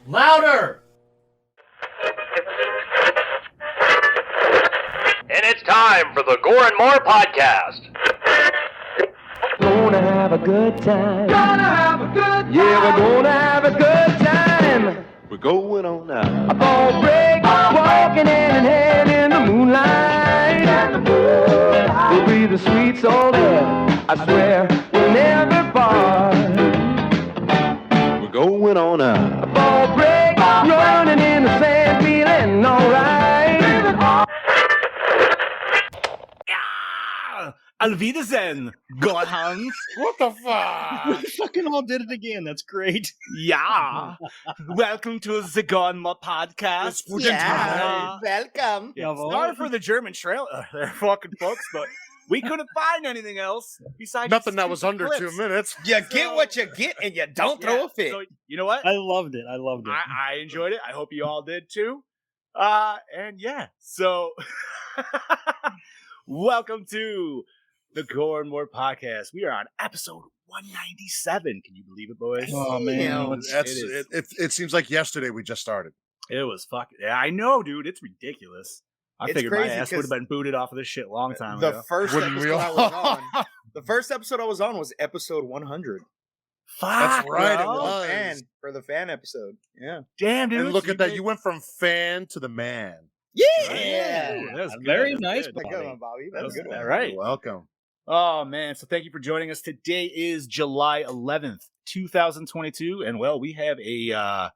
Louder! And it's time for the Gore N More podcast. Gonna have a good time. Gonna have a good Yeah, we're gonna have a good time. We're going on now. A ball break, walking hand in hand in the moonlight. We'll be the sweet soul there. I swear we'll never part. We're going on now. A ball break, running in the sand, feeling alright. Auf Wiedersehen, Godhans. What the fuck? We fucking all did it again. That's great. Yeah. Welcome to the Gore N More podcast. Welcome. Sorry for the German trailer there, fucking folks, but we couldn't find anything else besides Nothing that was under clips. 2 minutes. You get what you get and you don't throw a fit. So, you know what? I loved it. I enjoyed it. I hope you all did too. And yeah, so welcome to the Gore N More podcast. We are on episode 197. Can you believe it, boys? Oh man, It seems like yesterday we just started. It was fucking. Yeah, I know, dude. It's ridiculous. I It's figured my crazy ass would have 'cause been booted off of this shit a long time The ago. first Wouldn't we episode I all? was on. The first episode I was on was episode 100. That's right, it bro. was. For the fan episode. Yeah. Damn, dude. And look at that. made- You went from fan to the man. Yeah. Ooh, that was good. very That was nice, good. That's a good one, Bobby. That's a good one. All right. You're welcome. Oh man, so thank you for joining us. Today is July 11th, 2022, and well, we have a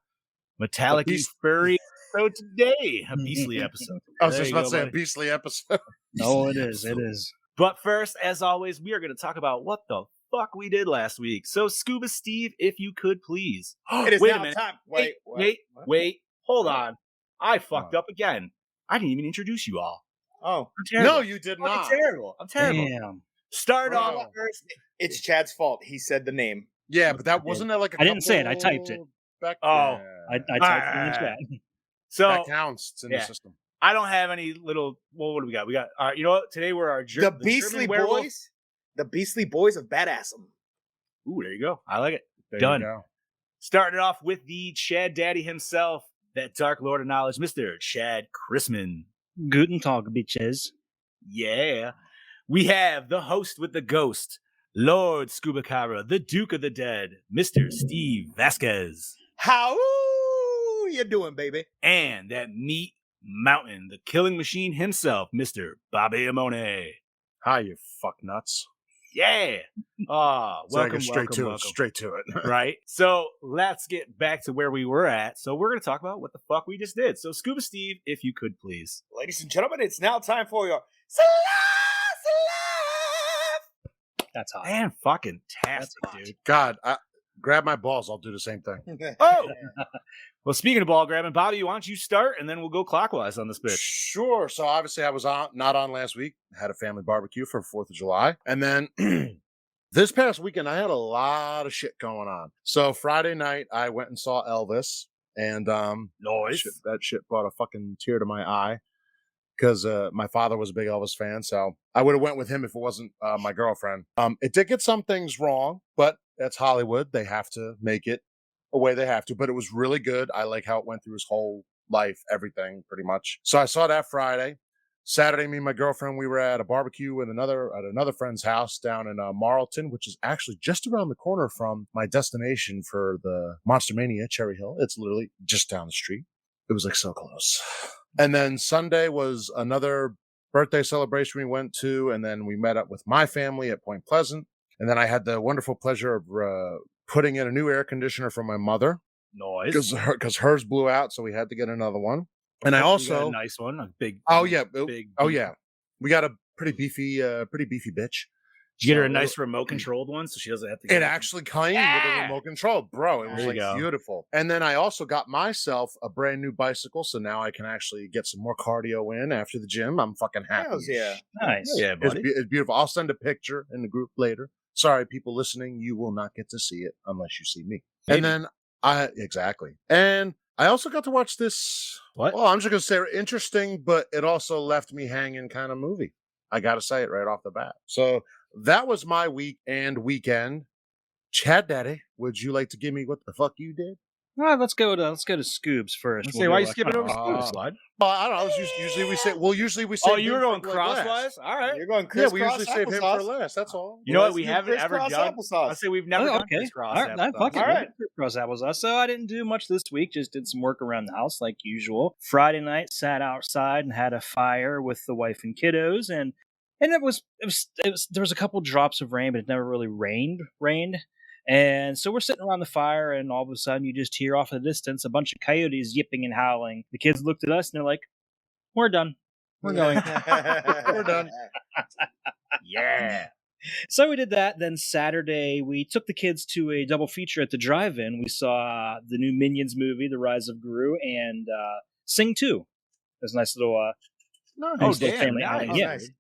metallic furry episode today, a beastly episode. I was There just you about go, to say a buddy. beastly episode. no, it is. It is. But first, as always, we are going to talk about what the fuck we did last week. So, Scuba Steve, if you could please. It is Wait a now minute. time. Wait, hold What? on. I fucked What? up again. I didn't even introduce you all. Oh, I'm terrible. No, you did I'm not. terrible. I'm terrible. Damn. Start Bro. off first. it's Chad's fault. He said the name. Yeah, but that wasn't that like a I didn't say it, I couple typed it. Back Oh. I typed it in the chat. So, that counts. It's in yeah. the system. I don't have any little. Well, what do we got? We got. You know what? Today we're our The Beastly German werewolf. Boys. The Beastly Boys of Badassum. Ooh, there you go. I like it. There Done. you go. Starting off with the Chad Daddy himself, that Dark Lord of Knowledge, Mr. Chad Chrisman. Guten Tag, bitches. Yeah. We have the host with the ghost, Lord Scuba Cabra, the Duke of the Dead, Mr. Steve Vasquez. How you doing, baby? And that meat mountain, the killing machine himself, Mr. Bobby Amone. Hi, you fuck nuts. Yeah. Ah, So I welcome, get straight welcome, to welcome. it. Straight to it. Right. So let's get back to where we were at. So we're going to talk about what the fuck we just did. So Scuba Steve, if you could please. Ladies and gentlemen, it's now time for your That's hot. Man, fucking tastic, That's hot. dude. God, grab my balls. I'll do the same thing. Oh! Well, speaking of ball grabbing, Bobby, why don't you start and then we'll go clockwise on this bitch. Sure. So obviously I was not on last week. Had a family barbecue for 4th of July. And then this past weekend, I had a lot of shit going on. So Friday night, I went and saw Elvis. And Noise. that shit brought a fucking tear to my eye. Because my father was a big Elvis fan. So I would have went with him if it wasn't my girlfriend. It did get some things wrong, but that's Hollywood. They have to make it a way they have to, but it was really good. I like how it went through his whole life, everything pretty much. So I saw that Friday. Saturday, me and my girlfriend, we were at a barbecue at another friend's house down in Marlton, which is actually just around the corner from my destination for the Monster Mania, Cherry Hill. It's literally just down the street. It was like so close. And then Sunday was another birthday celebration we went to, and then we met up with my family at Point Pleasant. And then I had the wonderful pleasure of putting in a new air conditioner for my mother Noise. because hers blew out, so we had to get another one. And I You got also, a nice one. A big. oh yeah, Big. oh yeah, we got a pretty beefy bitch. Did you get her a So- nice remote controlled one so she doesn't have to It actually came with a Yeah. remote control, bro. It was There you like go. beautiful. And then I also got myself a brand new bicycle, so now I can actually get some more cardio in after the gym. I'm fucking happy. Hells yeah. Nice. Yeah, It's, buddy. it's beautiful. I'll send a picture in the group later. Sorry, people listening, you will not get to see it unless you see me. Maybe. And then exactly. And I also got to watch this. What? Well, I'm just gonna say interesting, but it also left me hanging kind of movie. I gotta say it right off the bat. So that was my week and weekend. Chad Daddy, would you like to give me what the fuck you did? All right, let's go to Scoobs first. Let's say, why are you go, skipping over uh, Scoops, bud? Well, I don't know. Usually we say. Well, usually we say. Oh, you were going crosswise? All right. You're going Yeah, crisscross we usually save him for applesauce. last. That's all. You know what? Let's We do haven't ever crisscross done. applesauce. I'll say we've never Oh, done okay. crisscross. All right, fuck it. All right. Crisscross applesauce. So I didn't do much this week. Just did some work around the house like usual. Friday night, sat outside and had a fire with the wife and kiddos, and it was there was a couple drops of rain, but it never really rained. And so we're sitting around the fire, and all of a sudden you just hear off in the distance a bunch of coyotes yipping and howling. The kids looked at us and they're like, "We're done. We're going." We're done. Yeah. So we did that. Then Saturday, we took the kids to a double feature at the drive-in. We saw the new Minions movie, The Rise of Gru, and Sing 2. It was a nice little, Oh, nice little damn. family Nice. outing. Oh, Yeah. nice.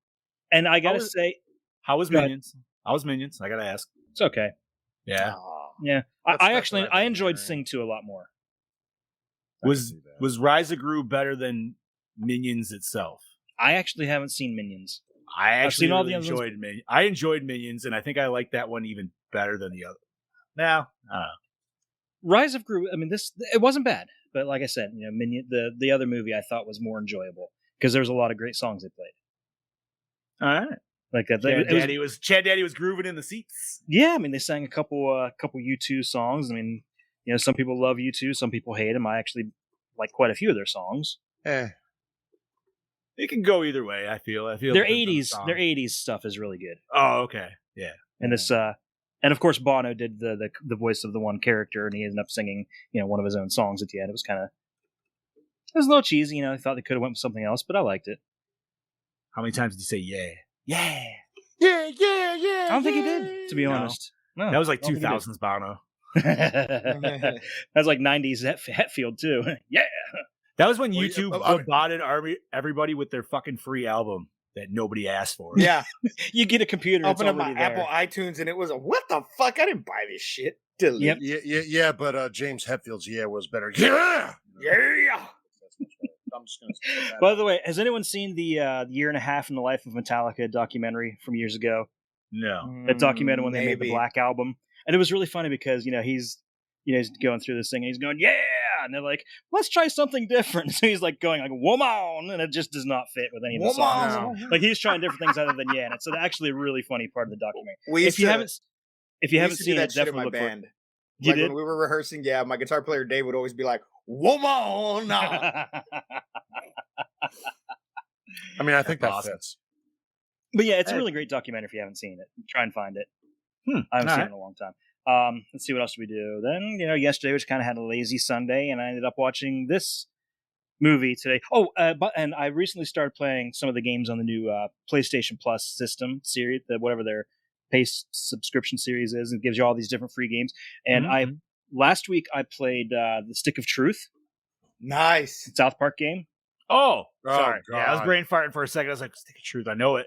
And I gotta was- say, How was Go ahead. Minions? How was Minions? I gotta ask. it's okay. Yeah. Yeah, That's I actually what I I've enjoyed been Sing 2 a lot more. Was Rise of Gru better than Minions itself? I actually haven't seen Minions. I actually seen all the really other ones. enjoyed Minions. I enjoyed Minions, and I think I liked that one even better than the other. Now, I don't know. Rise of Gru. I mean, it wasn't bad, but like I said, Minion the other movie I thought was more enjoyable because there was a lot of great songs they played. All right. Like that. Chad Daddy was grooving in the seats. Yeah, I mean, they sang a couple U2 songs. I mean, some people love U2, some people hate them. I actually like quite a few of their songs. Eh. It can go either way. I feel Their depends on the 80s, song. their 80s stuff is really good. Oh, okay. Yeah. And this, and of course, Bono did the voice of the one character, and he ended up singing, one of his own songs at the end. It was a little cheesy. I thought they could have went with something else, but I liked it. How many times did you say yeah? Yeah. Yeah. I don't think he did, to be No. honest. No, That was like I don't think he did. 2000s Bono. That's like 90s Hetfield too. Yeah. That was when Well, YouTube yeah, I mean- bombarded everybody with their fucking free album that nobody asked for. Yeah. You get a computer. Open it's up my already there. Apple iTunes and it was what the fuck? I didn't buy this shit. Delete. Yep. Yeah, but James Hetfield's "Yeah" was better. Yeah. Yeah. I'm just gonna skip that. By the way, has anyone seen the year and a half in the life of Metallica documentary from years ago? No. That documented when they made the Maybe. Black Album, and it was really funny because he's going through this thing and he's going yeah, and they're like, let's try something different. So he's like going like woman, and it just does not fit with any of the songs. Woman. Like he's trying different things other than yeah, and it's actually a really funny part of the documentary. We used If you to- haven't we seen used to do it, that shit in definitely my look for it. band. You Like did. when we were rehearsing, yeah, my guitar player Dave would always be like, "Woman." I mean, I think that That's awesome. fits. But yeah, it's a Hey. really great documentary if you haven't seen it. Try and find it. Hmm, I haven't seen alright. it in a long time. Let's see what else we do. Then, yesterday we just kind of had a lazy Sunday, and I ended up watching this movie today. Oh, and I recently started playing some of the games on the new PlayStation Plus system series, whatever their pace subscription series is. It gives you all these different free games. And Mhm. last week I played the Stick of Truth, Nice. South Park game. Oh, Oh, sorry. Yeah, I was God. brain farting for a second. I was like, stick of truth. I know it.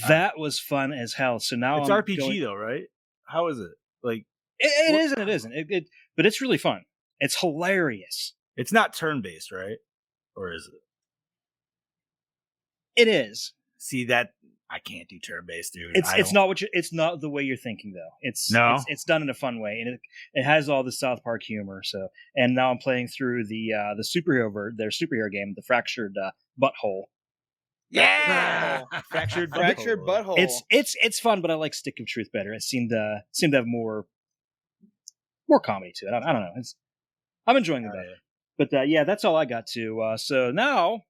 That was fun as hell. So now It's I'm RPG going- though, right? How is it? Like, It is and it isn't. But it's really fun. It's hilarious. it's not turn based, right? Or is it? It is. See that I can't do turn based, dude. It's not the way you're thinking though. It's done in a fun way, and it has all the South Park humor. So, and now I'm playing through the their superhero game, the Fractured Butthole. Yeah, fractured Fractured butthole. It's fun, but I like Stick of Truth better. It seemed to have more comedy to it. I don't know. I'm enjoying it better. But yeah, that's all I got to. So now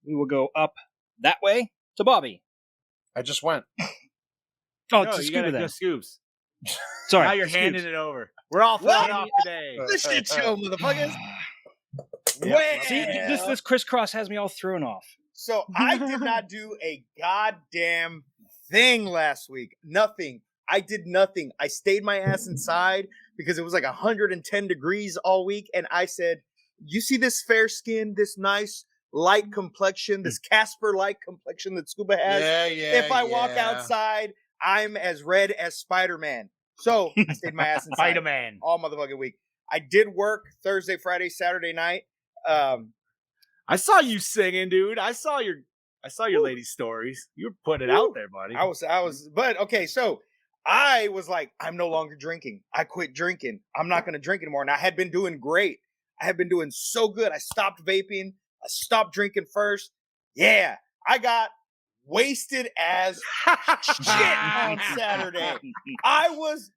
we will go up that way to Bobby. I just went. Oh, No, it's a you scuba gotta then. go scoops. Sorry, Now you're Scoops. handing it over. We're all throwing off today. This shit show, motherfuckers. Yeah. See, this crisscross has me all thrown off. So I did not do a goddamn thing last week. Nothing. I did nothing. I stayed my ass inside because it was like 110 degrees all week. And I said, you see this fair skin, this nice light complexion, this Casper-like complexion that Scuba has? Yeah. If I walk outside, I'm as red as Spider-Man. So I stayed my ass inside Spider-Man. all motherfucking week. I did work Thursday, Friday, Saturday night. I saw you singing, dude. I saw your lady stories. You were putting it out there, buddy. I was, but okay. So I was like, I'm no longer drinking. I quit drinking. I'm not going to drink anymore. And I had been doing great. I had been doing so good. I stopped vaping. I stopped drinking first. Yeah, I got wasted as shit on Saturday. I was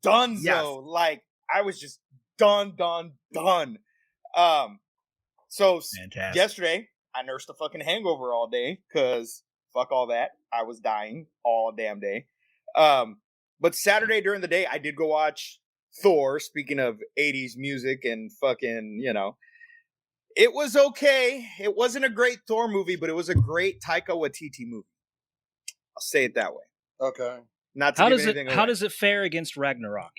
donezo. Yes. Like, I was just done. So Fantastic. yesterday, I nursed a fucking hangover all day because fuck all that. I was dying all damn day. But Saturday during the day, I did go watch Thor. Speaking of 80s music and fucking, it was okay. It wasn't a great Thor movie, but it was a great Taika Waititi movie. I'll say it that way. Okay. Not to How give does it anything how away. does it fare against Ragnarok?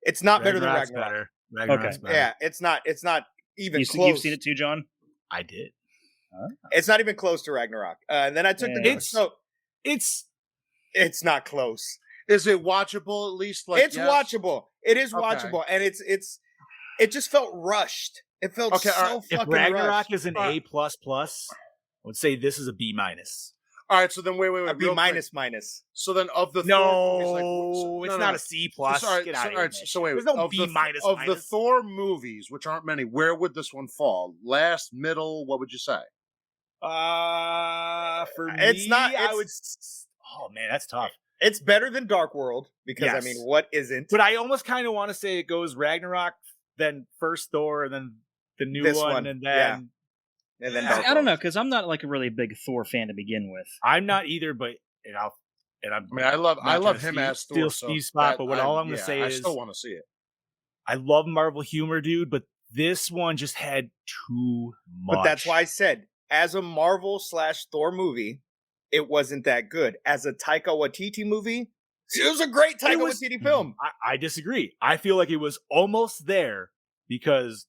It's not better than Ragnarok's Ragnarok. better. Ragnarok's better. Yeah, it's not even You've close. seen it too, John? I did. It's not even close to Ragnarok. And then I took the Yeah. it's not close. Is it watchable at least? Like, It's watchable. It is Okay. watchable, and it just felt rushed. It felt Okay, all so right. If fucking Ragnarok rushed. is an A++, I would say this is a B-. All right, so then wait. A B real quick. minus. So then of the No, Thor movies, like, it's not a C+. Sorry, Get so, out all of right, here, so wait, There's no of B the, minus of the minus. Thor movies, which aren't many. Where would this one fall? Last, middle? What would you say? For It's me, not- I it's- would. Oh man, that's tough. It's better than Dark World because I Yes. mean, what isn't? But I almost kind of want to say it goes Ragnarok, then first Thor, and then the new This one, one, and yeah. then And then Yeah. Dark I don't World. know, because I'm not like a really big Thor fan to begin with. I'm not either. But I'm. I mean, I love Not trying to him steal- as Thor. steal So Steve's spot, that- but all I'm gonna say I is- still want to see it. I love Marvel humor, dude, but this one just had too much. But that's why I said, as a Marvel / Thor movie, it wasn't that good. As a Taika Waititi movie, it was a great Taika was- Waititi film. I disagree. I feel like it was almost there because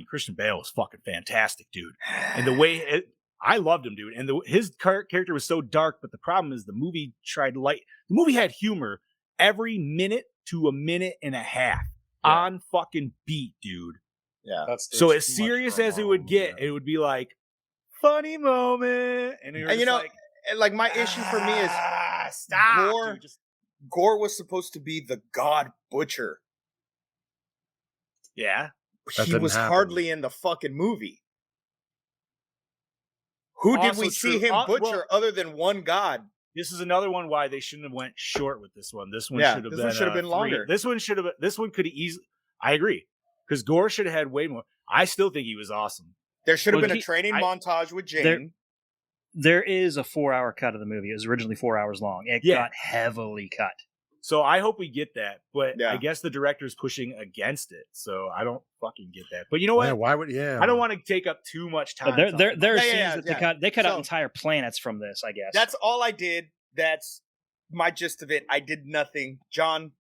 Christian Bale was fucking fantastic, dude. And the way I loved him, dude. And his character was so dark, but the problem is the movie tried light. The movie had humor every minute to a minute and a half on fucking beat, dude. Yeah. So as serious as it would get, it would be like funny moment, and And you know, like my issue for me is stop. Gore- Dude, just, Gore was supposed to be the God Butcher. yeah. That He didn't was happen. hardly in the fucking movie. Who did Also we see true. him Well, butcher other than one God? This is another one why they shouldn't have went short with this one. This one Yeah, should have this been one should have been 3. longer. This one could have easily. I agree, because Gore should have had way more. I still think he was awesome. There should have Well, been a training montage with Jane. There is a 4-hour cut of the movie. It was originally 4 hours long. It Yeah. got heavily cut. So I hope we get that, but Yeah. I guess the director's pushing against it, so I don't fucking get that. But you know what? Yeah, why would? Yeah, I don't want to take up too much time. But there talking are Yeah, scenes yeah, that yeah. they cut out So- entire planets from this, I guess. That's all I did. That's my gist of it. I did nothing. John.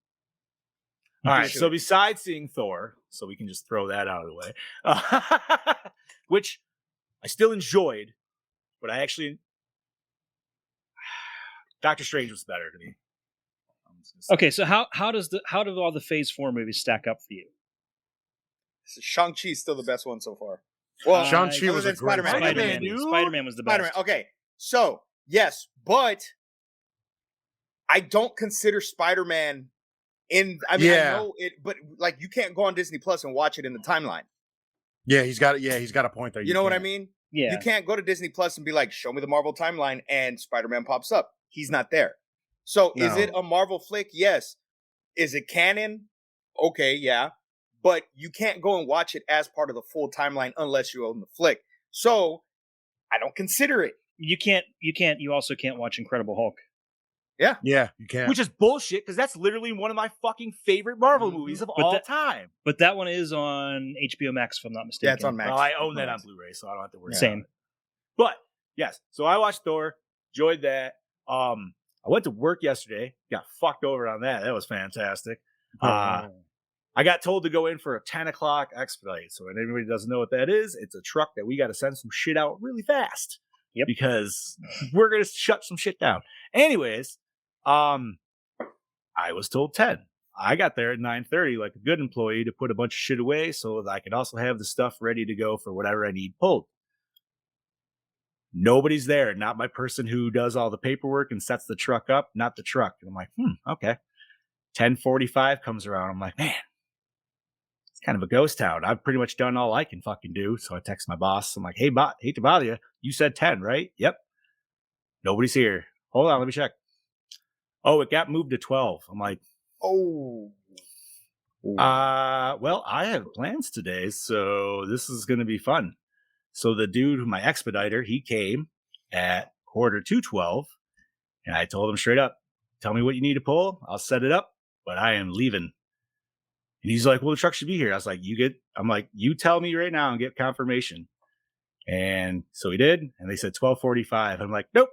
All right. Shoot. So besides seeing Thor, so we can just throw that out of the way, which I still enjoyed, but I actually Doctor Strange was better to me. I'm just gonna say. Okay, so how do all the Phase 4 movies stack up for you? Shang-Chi's still the best one so far. Well, Shang-Chi other was than a great Spider-Man. Spider-Man, dude. Spider-Man was the best. Spider-Man. Okay, so yes, but I don't consider Spider-Man in. I mean, Yeah. I know it, but like you can't go on Disney Plus and watch it in the timeline. Yeah, he's got a point there. You know what I can't. mean? Yeah. You can't go to Disney Plus and be like, "Show me the Marvel timeline," and Spider-Man pops up. He's not there. So is No. it a Marvel flick? Yes. Is it canon? Okay, yeah. But you can't go and watch it as part of the full timeline unless you own the flick. So I don't consider it. You also can't watch Incredible Hulk. Yeah, you can't. Which is bullshit, because that's literally one of my fucking favorite Marvel Mhm. movies of But all that- time. But that one is on HBO Max, if I'm not mistaken. Yeah, it's on Max. Well, I own that on Blu-ray, so I don't have to worry. Same. About it. But yes, so I watched Thor, enjoyed that. I went to work yesterday, got fucked over on that. That was fantastic. I got told to go in for a 10 o'clock expedite. So if anybody doesn't know what that is, it's a truck that we got to send some shit out really fast. Yep. Because we're gonna shut some shit down. Anyways, I was told 10. I got there at 9:30 like a good employee to put a bunch of shit away so that I could also have the stuff ready to go for whatever I need pulled. Nobody's there. Not my person who does all the paperwork and sets the truck up. Not the truck. And I'm like, okay. 10:45 comes around. I'm like, man, it's kind of a ghost town. I've pretty much done all I can fucking do. So I text my boss. I'm like, hey, hate to bother you. You said 10, right? Yep. Nobody's here. Hold on, let me check. Oh, it got moved to 12. I'm like, Oh. well, I have plans today, so this is going to be fun. So the dude, my expediter, he came at 11:45, and I told him straight up, tell me what you need to pull. I'll set it up, but I am leaving. And he's like, well, the truck should be here. I was like, you tell me right now and get confirmation. And so he did, and they said 12:45. I'm like, nope.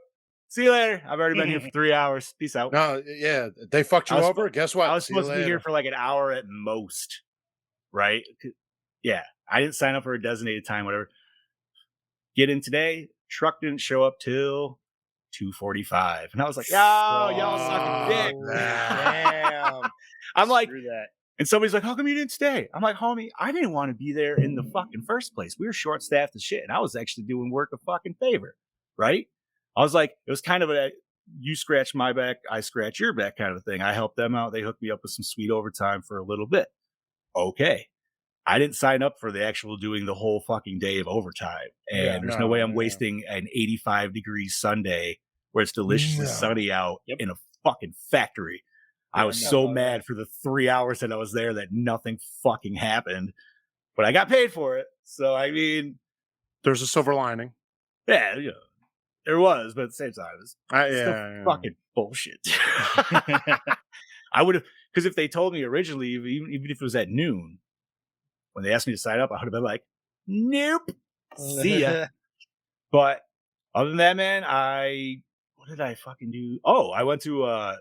See you later. I've already been here for 3 hours. Peace out. No, yeah, they fucked you over. Guess what? I was See you supposed to be here for like an hour at most, right? Yeah, I didn't sign up for a designated time, whatever. Get in today. Truck didn't show up till 2:45, and I was like, y'all sucking dick. Damn. I'm like, Screw that. and somebody's like, how come you didn't stay? I'm like, homie, I didn't want to be there in the fucking first place. We were short staffed as shit, and I was actually doing work a fucking favor, right? I was like, it was kind of a you scratch my back, I scratch your back kind of a thing. I helped them out. They hooked me up with some sweet overtime for a little bit. Okay. I didn't sign up for the actual doing the whole fucking day of overtime. And there's no way I'm wasting an 85 degrees Sunday where it's deliciously sunny out in a fucking factory. I was so mad for the 3 hours that I was there that nothing fucking happened, but I got paid for it. So, I mean, there's a silver lining. Yeah, there was, but at the same time, it was yeah. fucking bullshit. I would have, because if they told me originally, even if it was at noon, when they asked me to sign up, I would have been like, nope, see ya. But other than that, man, what did I fucking do? Oh, I went to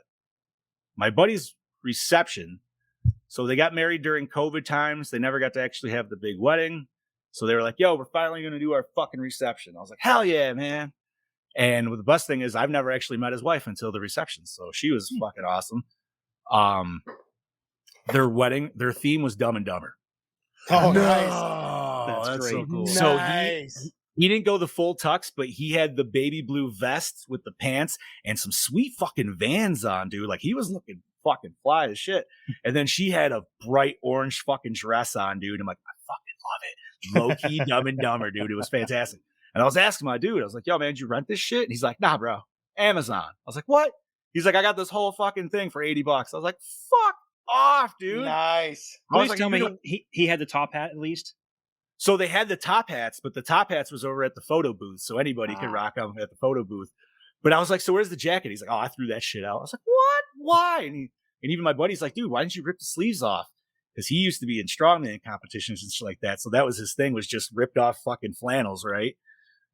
my buddy's reception. So they got married during COVID times. They never got to actually have the big wedding. So they were like, yo, we're finally going to do our fucking reception. I was like, hell yeah, man. And the best thing is I've never actually met his wife until the reception. So she was fucking awesome. Their theme was Dumb and Dumber. Oh, no. Nice. That's great. so cool. Nice. So he didn't go the full tux, but he had the baby blue vest with the pants and some sweet fucking Vans on, dude. Like he was looking fucking fly as shit. And then she had a bright orange fucking dress on, dude. I'm like, I fucking love it. Low key Dumb and Dumber, dude. It was fantastic. And I was asking my dude, I was like, yo, man, did you rent this shit? And he's like, nah, bro, Amazon. I was like, what? He's like, I got this whole fucking thing for $80. I was like, fuck off, dude. Nice. I was Please like, tell you me he had the top hat at least. So they had the top hats, but the top hats was over at the photo booth. So anybody could rock them at the photo booth. But I was like, so where's the jacket? He's like, oh, I threw that shit out. I was like, what? Why? And even my buddy's like, dude, why didn't you rip the sleeves off? Because he used to be in strongman competitions and shit like that. So that was his thing, was just ripped off fucking flannels, right?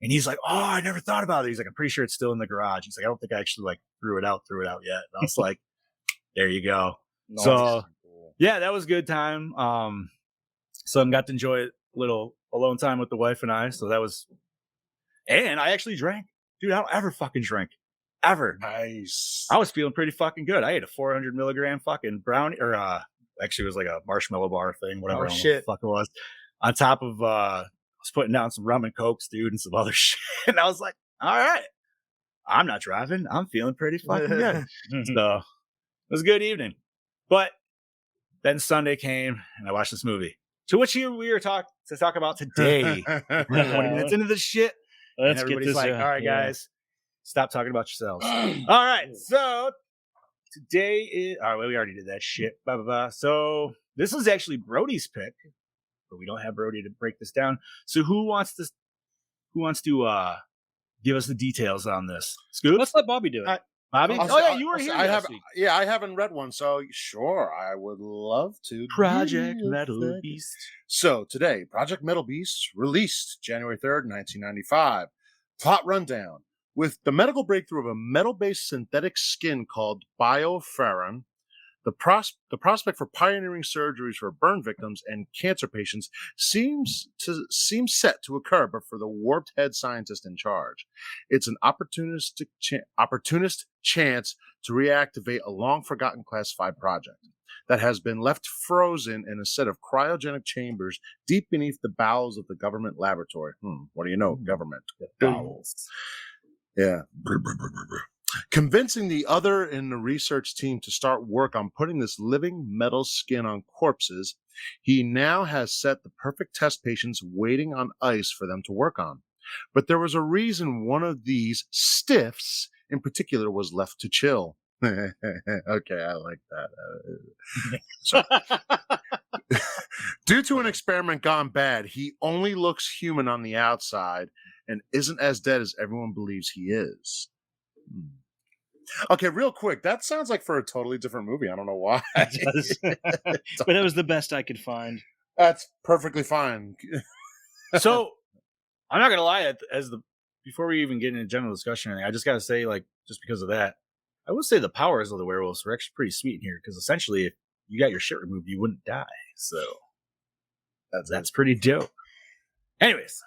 And he's like, oh, I never thought about it. He's like, I'm pretty sure it's still in the garage. He's like, I don't think I actually like threw it out yet. And I was like, there you go. Nice. So yeah, that was a good time. So I got to enjoy a little alone time with the wife and I. So that was, and I actually drank. Dude, I don't ever fucking drink. Ever. Nice. I was feeling pretty fucking good. I ate a 400 milligram fucking brownie, or actually it was like a marshmallow bar thing, whatever. Oh, shit. The fuck it was. On top of, I was putting down some rum and cokes, dude, and some other shit. And I was like, all right, I'm not driving. I'm feeling pretty fucking good. So it was a good evening. But then Sunday came and I watched this movie, to which we were talk about today. 20 minutes into this shit. Let's and get everybody's this. like, all right, guys, stop talking about yourselves. All right. So today is, all right, we already did that shit. Blah, blah, blah. So this is actually Brody's pick, but we don't have Brody to break this down. So who wants to give us the details on this? Scoops? Let's let Bobby do it. Bobby? You were here last week. Yeah, I haven't read one, so sure, I would love to. Project Metalbeast. So today, Project Metalbeast, released January 3rd, 1995. Plot rundown. With the medical breakthrough of a metal-based synthetic skin called bioferrin, the prospect for pioneering surgeries for burn victims and cancer patients seems set to occur, but for the warped head scientist in charge, it's an opportunist chance to reactivate a long-forgotten classified project. that has been left frozen in a set of cryogenic chambers deep beneath the bowels of the government laboratory. What do you know? Government. Bowels. Yeah. Convincing the other in the research team to start work on putting this living metal skin on corpses, he now has set the perfect test patients waiting on ice for them to work on. But there was a reason one of these stiffs in particular was left to chill. Okay, I like that. Due to an experiment gone bad, he only looks human on the outside and isn't as dead as everyone believes he is. Okay, real quick. That sounds like for a totally different movie. I don't know why. It does. But it was the best I could find. That's perfectly fine. So I'm not gonna lie. Before we even get into general discussion, or anything, I just gotta say, like, just because of that, I would say the powers of the werewolves are actually pretty sweet in here because essentially, if you got your shit removed, you wouldn't die. So that's pretty dope. Anyways,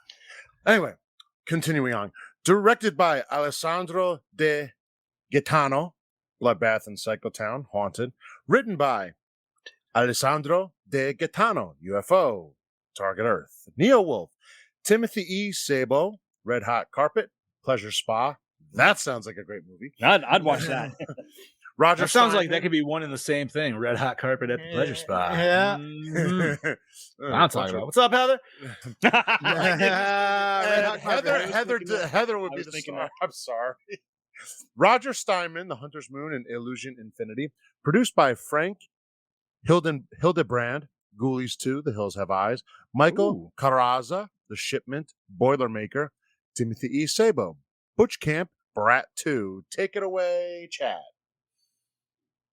Anyway, continuing on. Directed by Alessandro De Gaetano, Bloodbath and Psychotown, Haunted. Written by Alessandro De Gaetano, UFO, Target Earth. Neo Wolf, Timothy E. Sabo, Red Hot Carpet, Pleasure Spa. That sounds like a great movie. I'd watch that. Roger that sounds like Steinman. that could be one and the same thing. Red hot carpet at the pleasure spa. Yeah. Mhm. I'm talking about. What's up, Heather? Red Hot Carpet. Heather would I be was the thinking star. that. I'm sorry. Roger Steinman, The Hunter's Moon and Illusion Infinity. Produced by Frank Hildebrand, Ghoulies 2, The Hills Have Eyes. Michael Carrazza, The Shipment, Boilermaker. Timothy E. Sabo, Butch Camp, Brat 2. Take it away, Chad.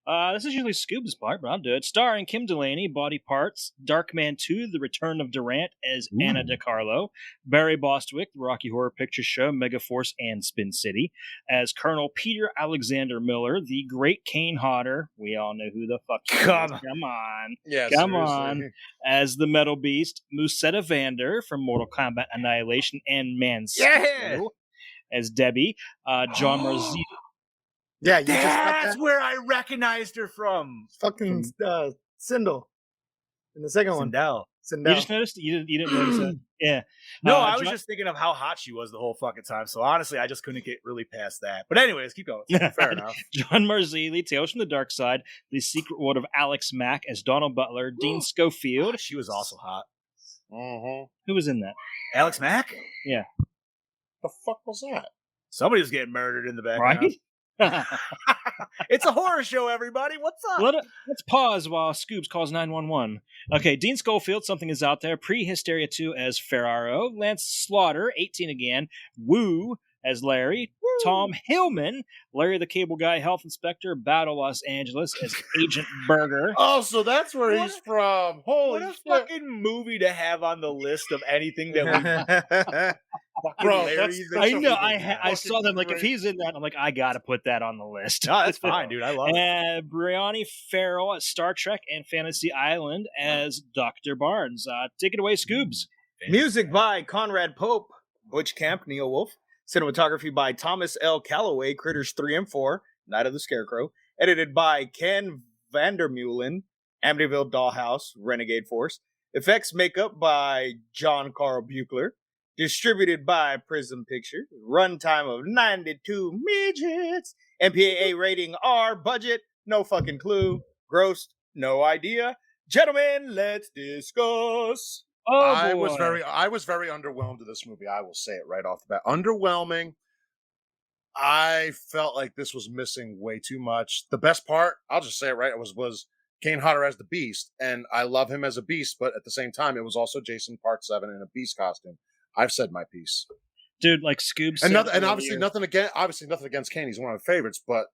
This is usually Scoob's part, but I'll do it. Starring Kim Delaney, Body Parts, Darkman 2, The Return of Durant as Anna DiCarlo, Barry Bostwick, The Rocky Horror Picture Show, Megaforce, and Spin City, as Colonel Peter Alexander Miller, the Great Kane Hodder. We all know who the fuck he is. Come on. Yeah, Come on. As the Metal Beast, Musetta Vander from Mortal Kombat Annihilation and Mansquito as Debbie, John Marzino. Yeah, you just got That's that where I recognized her from. fucking Sindel in the second one. Sindel. Sindel. You just noticed? You didn't notice that? Yeah. No, I was John- just thinking of how hot she was the whole fucking time. So honestly, I just couldn't get really past that. But anyways, keep going. Fair enough. John Marzilli, Tales from the Dark Side, The Secret World of Alex Mack as Donald Butler, Dean Schofield. She was also hot. Who was in that? Alex Mack? The fuck was that? Somebody was getting murdered in the background. Right? It's a horror show, everybody. What's up? Let's pause while Scoobs calls 911. Okay, Dean Schofield, Something Is Out There, Pre-Hysteria 2 as Ferraro, Lance Slaughter, 18 again, Woo as Larry, Tom Hillman, Larry the Cable Guy, Health Inspector, Battle Los Angeles as Agent Burger. Oh, so that's where he's from. Holy What a shit. fucking movie to have on the list of anything that we Bro, Larry's that's I know. fucking I saw them. Like, if great. he's in that, I'm like, I gotta put that on the list. No, that's fine, dude. I love it. And Brianni Farrell as Star Trek and Fantasy Island as Dr. Barnes. Take it away, Scoobs. Music by Conrad Pope, Butch Camp, Neo Wolf. Cinematography by Thomas L. Calloway, Critters 3 and 4, Night of the Scarecrow. Edited by Ken Vandermeulen, Amityville Dollhouse, Renegade Force. Effects makeup by John Carl Buechler. Distributed by Prism Pictures. Runtime of 92 midgets. MPAA rating R. Budget, no fucking clue. Gross, no idea. Gentlemen, let's discuss. Oh, I boy. was very underwhelmed with this movie. I will say it right off the bat. Underwhelming. I felt like this was missing way too much. The best part, I'll just say it right, was Kane Hodder as the Beast, and I love him as a Beast, but at the same time, it was also Jason Part 7 in a Beast costume. I've said my piece. Dude, like Scoobs. And, said obviously earlier, nothing against Kane. He's one of my favorites, but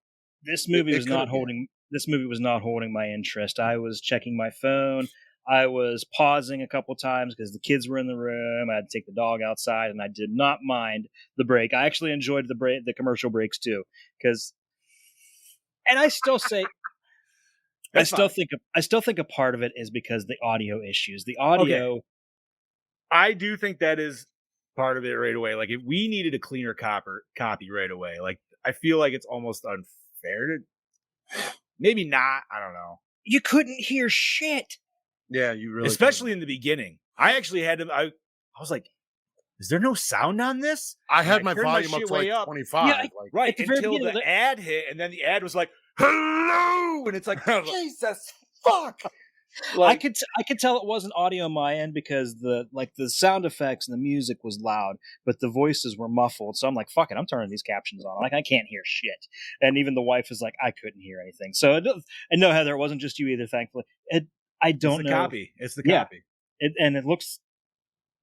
this movie it was not could've been. holding. This movie was not holding my interest. I was checking my phone. I was pausing a couple times because the kids were in the room. I had to take the dog outside, and I did not mind the break. I actually enjoyed the commercial breaks too, because. And I still say, I still think a part of it is because the audio issues. The audio. Okay. I do think that is part of it right away. Like, if we needed a cleaner copy right away, like, I feel like it's almost unfair to. Maybe not. I don't know. you couldn't hear shit. Yeah, you really Especially in the beginning. I actually had to. I was like, "Is there no sound on this?" I And had my turned volume up shit to like way up. 25. Yeah, like, Right At the very until beginning the of ad hit, and then the ad was like, "Hello," and it's like, Jesus fuck. I could tell it wasn't audio on my end because the sound effects and the music was loud, but the voices were muffled. So I'm like, fuck it, I'm turning these captions on. Like I can't hear shit. And even the wife is like, I couldn't hear anything. So and no, Heather, it wasn't just you either. Thankfully, I It's don't the know. copy. It's the Yeah. copy. And it looks.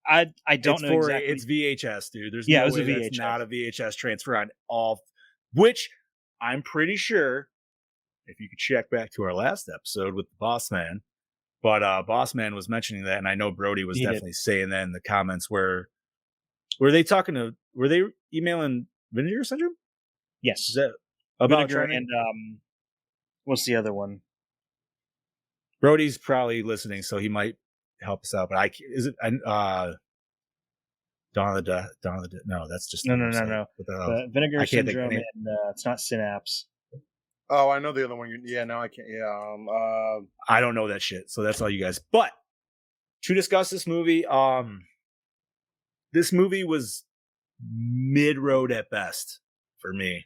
I don't It's know for exactly. it's VHS, dude. There's Yeah, it no was a way that's VHS. not a VHS transfer on all. Which I'm pretty sure, if you could check back to our last episode with the Boss Man, but Boss Man was mentioning that, and I know Brody was He did. definitely saying that in the comments. Were they talking to? Were they emailing Vinegar Syndrome? Yes. Is that about Vinegar trying to- and what's the other one? Brody's probably listening, so he might help us out. But is it Dawn of the no, that's just No. What the hell? Vinegar I can't think of Syndrome any- and it's not Synapse. oh, I know the other one. Yeah, now I can't. Yeah. I don't know that shit, so that's all you guys. But to discuss this movie was mid-road at best for me.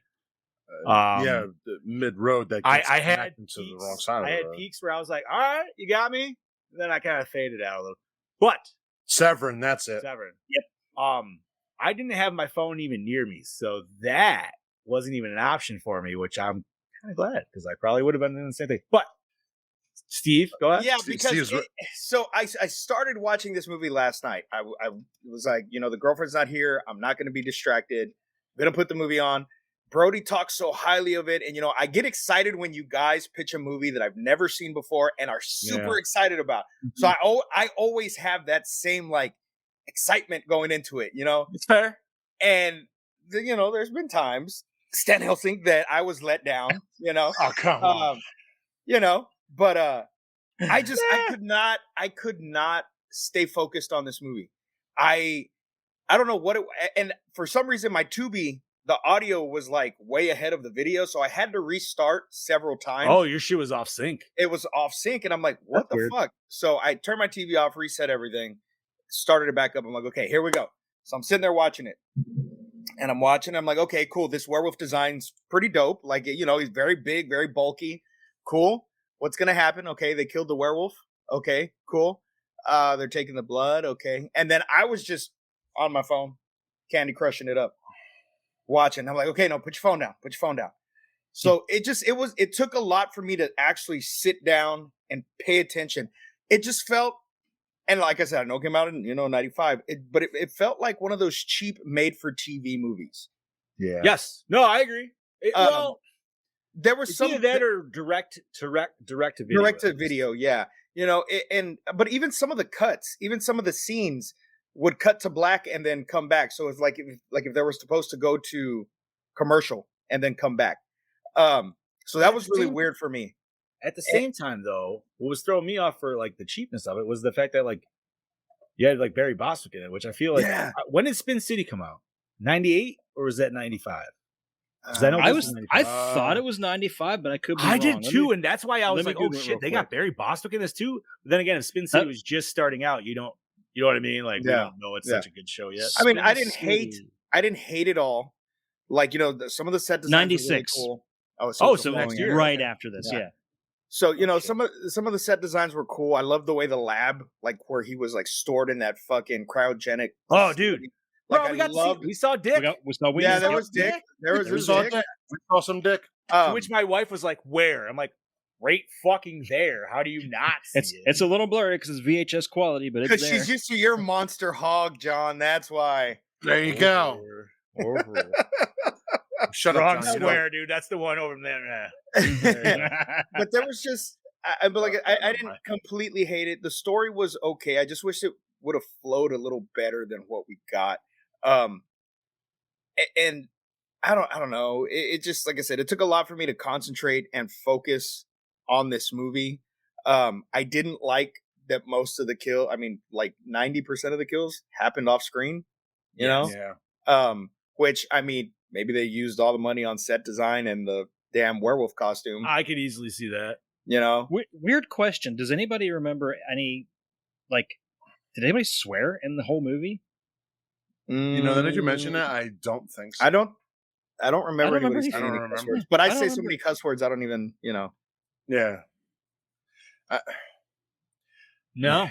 Yeah, the mid road that I gets had connected to the peaks- wrong side of I the had road. peaks where I was like, all right, you got me. And then I kind of faded out a little. But Severin, that's it. Severin. Yep. I didn't have my phone even near me, so that wasn't even an option for me, which I'm kind of glad because I probably would have been doing the same thing. But Steve, go ahead. Yeah, Steve- because Steve's so I started watching this movie last night. I was like, the girlfriend's not here. I'm not going to be distracted. I'm going to put the movie on. Brody talks so highly of it, and I get excited when you guys pitch a movie that I've never seen before and are super excited about. So I always have that same like excitement going into it, It's fair. And there's been times Stan Helsing that I was let down, Oh, come on. But I could not stay focused on this movie. I don't know what and for some reason my Tubi, the audio was like way ahead of the video, so I had to restart several times. Oh, your shit was off sync. It was off sync, and I'm like, what That's the weird. fuck? So I turned my TV off, reset everything, started it back up. I'm like, okay, here we go. So I'm sitting there watching it. And I'm watching, I'm like, okay, cool. This werewolf design's pretty dope. Like, he's very big, very bulky. Cool. What's gonna happen? Okay, they killed the werewolf. Okay, cool. They're taking the blood. Okay. And then I was just on my phone, Candy Crushing it up, watching. I'm like, okay, no, put your phone down. Put your phone down. So it took a lot for me to actually sit down and pay attention. It just felt, and like I said, I know it came out in 95, but it felt like one of those cheap made for TV movies. Yeah. Yes. No, I agree. Well, there was it's some either that or direct to video. direct to video, yeah. But even some of the cuts, even some of the scenes would cut to black and then come back. So it's like if they were supposed to go to commercial and then come back. So that was really weird for me. At the same time, though, what was throwing me off for like the cheapness of it was the fact that like you had like Barry Bostwick in it, which I feel like when did Spin City come out? 98 or was that 95? I thought it was 95, but I could be wrong. I did too, and that's why I was let like, me oh Google it shit, real they got quick. Barry Bostwick in this too. But then again, if Spin City was just starting out, you know what I mean? Like, we don't know it's such a good show yet. I mean, I Spin didn't hate it all. Like, some of the set designs 96. were really cool. So it's the next following year. right after this, yeah. So, some of the set designs were cool. I love the way the lab, like where he was like stored in that fucking cryogenic. Oh, dude. Like, Bro, we saw Dick. We saw yeah, there was Dick. There was We saw Dick. We saw some Dick. To which my wife was like, "Where?" I'm like, "Right fucking there. How do you not see it?" It's a little blurry because it's VHS quality, but it's because there. she's used to your monster hog, John. That's why. There you go. Shut Wrong up, John. square, dude. That's the one over there. But there was just, I didn't completely hate it. The story was okay. I just wish it would have flowed a little better than what we got. And I don't know. It just, like I said, it took a lot for me to concentrate and focus on this movie. I didn't like that most of the kill. I mean, like 90% of the kills happened off screen. You know, which I mean, maybe they used all the money on set design and the damn werewolf costume. I could easily see that. You know, Weird question. Does anybody remember any, like, did anybody swear in the whole movie? You know, that you mention that, I don't think so. I don't remember remember anybody any- saying I any don't cuss remember. words, but I I don't say so remember- many cuss words I don't even, you know. Yeah. No,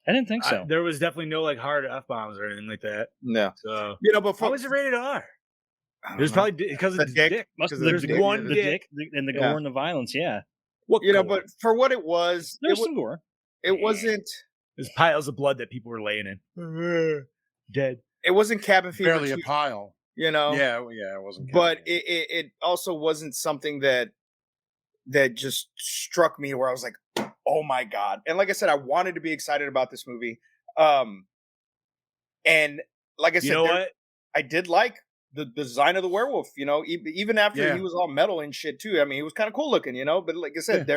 I didn't think so. there was definitely no like hard F bombs or anything like that. No, So you know, but why was it rated R? I don't There's know. probably because of The the dick. dick. Must because there's of there's the one the dick. dick and the Yeah. gore and the violence. Yeah, What? You know, gore? but for what it was, there's some gore. it wasn't. There's piles of blood that people were laying in. Dead. It wasn't cabin fever. Barely a 2, pile. you know. Yeah, it wasn't. But Cabin. it also wasn't something that just struck me where I was like, oh my god. And like I said, I wanted to be excited about this movie. And like I said, You know what? I did like the design of the werewolf, you know, even after Yeah. he was all metal and shit too. I mean, he was kind of cool looking, you know, but like I said,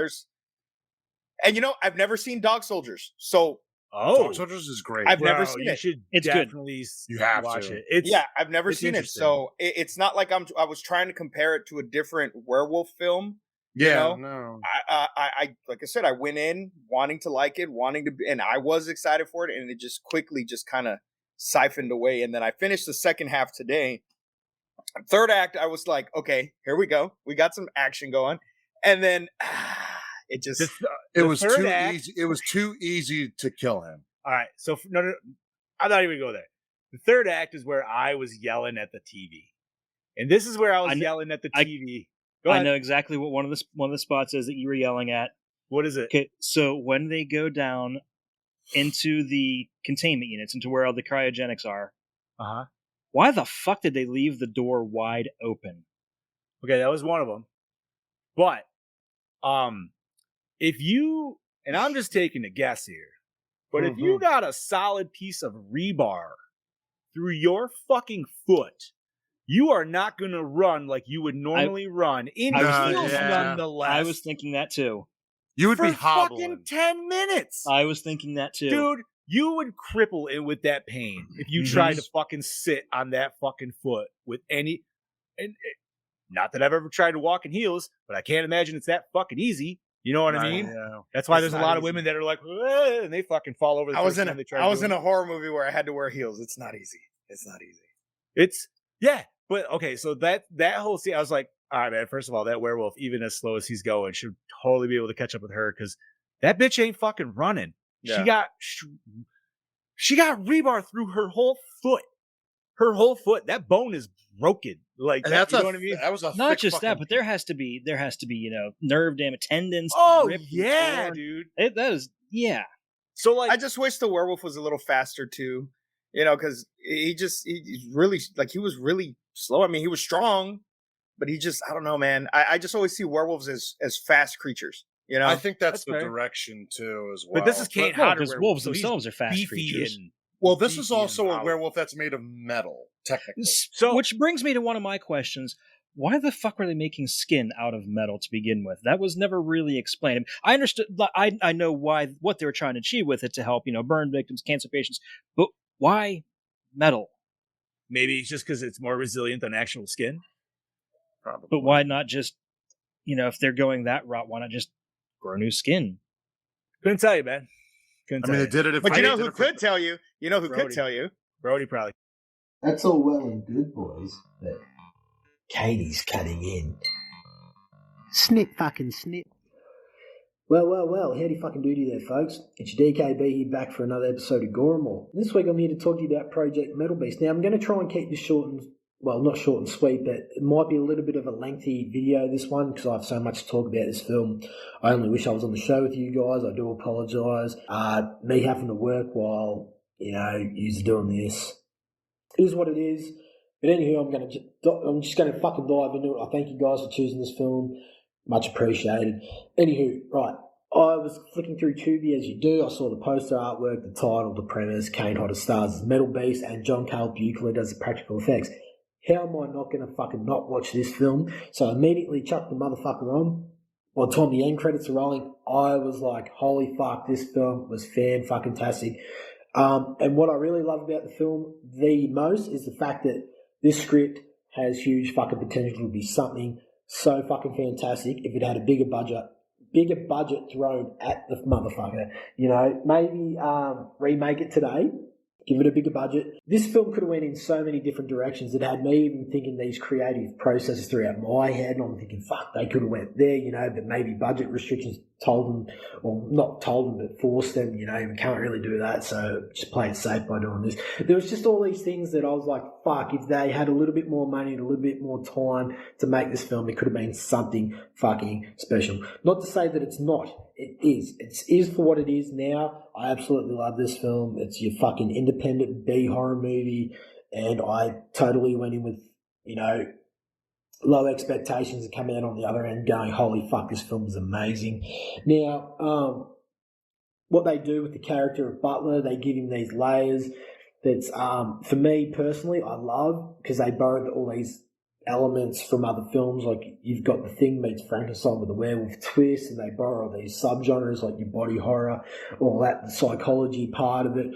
and you know, I've never seen Dog Soldiers. So Oh, Dog Soldiers is great. I've never bro, seen you it. should It's good. definitely You have watch to. it. It's yeah, I've never it's seen it. interesting. So it's not like I was trying to compare it to a different werewolf film. Yeah, know? no. I like I said, I went in wanting to like it, and I was excited for it, and it just quickly just kind of siphoned away. And then I finished the second half today. Third act, I was like, okay, here we go. We got some action going, and then it just It The was third too act- easy. It was too easy to kill him. all right. So no, I'm not even gonna go there. The third act is where I was yelling at the TV, and this is where I was I kn- yelling at the I- TV. Go I ahead. know exactly what one of the spots is that you were yelling at. What is it? Okay, so when they go down into the containment units, into where all the cryogenics are, Uh huh. why the fuck did they leave the door wide open? Okay, that was one of them. But if you and I'm just taking a guess here, but if you got a solid piece of rebar through your fucking foot, you are not going to run like you would normally run in I was heels, thinking- nonetheless. I was thinking that too. You would for be fucking hobbling. 10 minutes. I was thinking that too. Dude, you would cripple it with that pain if you tried to fucking sit on that fucking foot with any. Not that I've ever tried to walk in heels, but I can't imagine it's that fucking easy. You know what I mean? Yeah. That's why It's there's a not lot of easy. women that are like, "Eh," and they fucking fall over. The I was first in time they try. I was doing in it. a horror movie where I had to wear heels. It's not easy. It's not easy. It's yeah, but okay. So that whole scene, I was like, all right, man. First of all, that werewolf, even as slow as he's going, should totally be able to catch up with her because that bitch ain't fucking running. Yeah. She got rebar through her whole foot. Her whole foot. That bone is broken. Like And that, that's you know what I mean? That was a Not thick just that, fucking but there has to be nerve damage, tendons. Oh ripped and yeah, torn. dude. That is So like, I just wish the werewolf was a little faster too, you know, because he's really like he was really slow. I mean, he was strong, but he just I don't know, man. I just always see werewolves as fast creatures, you know. I think that's the fair. direction too, as well. but this is Kate well, Hodder because werewolf, wolves so he's themselves are fast beefy creatures. and well, this is beefy and also a powerful. werewolf that's made of metal, technically. So Which brings me to one of my questions. Why the fuck were they making skin out of metal to begin with? That was never really explained. I understood. I know what they were trying to achieve with it to help, burn victims, cancer patients. But why metal? maybe it's just because it's more resilient than actual skin. Probably. But why not just, if they're going that route, why not just grow new skin? Couldn't tell you, man. Couldn't I tell mean, you. they did it. but I you know did who it for- could tell you? You know who Brody. could tell you? Brody probably. That's all well and good, boys, but Katie's cutting in. Snip fucking snip. Well, howdy fucking doody there, folks. It's your DKB here back for another episode of Gore N More. This week I'm here to talk to you about Project Metalbeast. Now I'm going to try and keep this short and, well, not short and sweet, but it might be a little bit of a lengthy video, this one, because I have so much to talk about this film. I only wish I was on the show with you guys. I do apologise. Me having to work while, you're doing this. It is what it is. But anywho, I'm just going to fucking dive into it. I thank you guys for choosing this film. Much appreciated. Anywho, right. I was flicking through Tubi as you do. I saw the poster artwork, the title, the premise, Kate Hodder stars as Metalbeast, and John Carl Buechler does the practical effects. How am I not going to fucking not watch this film? So I immediately chucked the motherfucker on. By the time the end credits are rolling, I was like, holy fuck, this film was fan-fucking-tastic. And what I really love about the film the most is the fact that this script has huge fucking potential to be something so fucking fantastic if it had a bigger budget bigger budget thrown at the motherfucker. You know, maybe remake it today. Give it a bigger budget. This film could have went in so many different directions. It had me even thinking these creative processes throughout my head, and I'm thinking, fuck, they could have went there, you know, but maybe budget restrictions told them, or not told them, but forced them, you know, we can't really do that, so just play it safe by doing this. There was just all these things that I was like, fuck, if they had a little bit more money and a little bit more time to make this film, it could have been something fucking special. Not to say that it's not. It is. It is for what it is now. I absolutely love this film. It's your fucking independent B horror movie, and I totally went in with, you know, low expectations and come out on the other end going, holy fuck, this film is amazing. Now, what they do with the character of Butler, they give him these layers that's, for me personally, I love, because they borrowed all these elements from other films. Like, you've got The Thing meets Frankenstein with a werewolf twist, and they borrow these subgenres like your body horror, all that, the psychology part of it.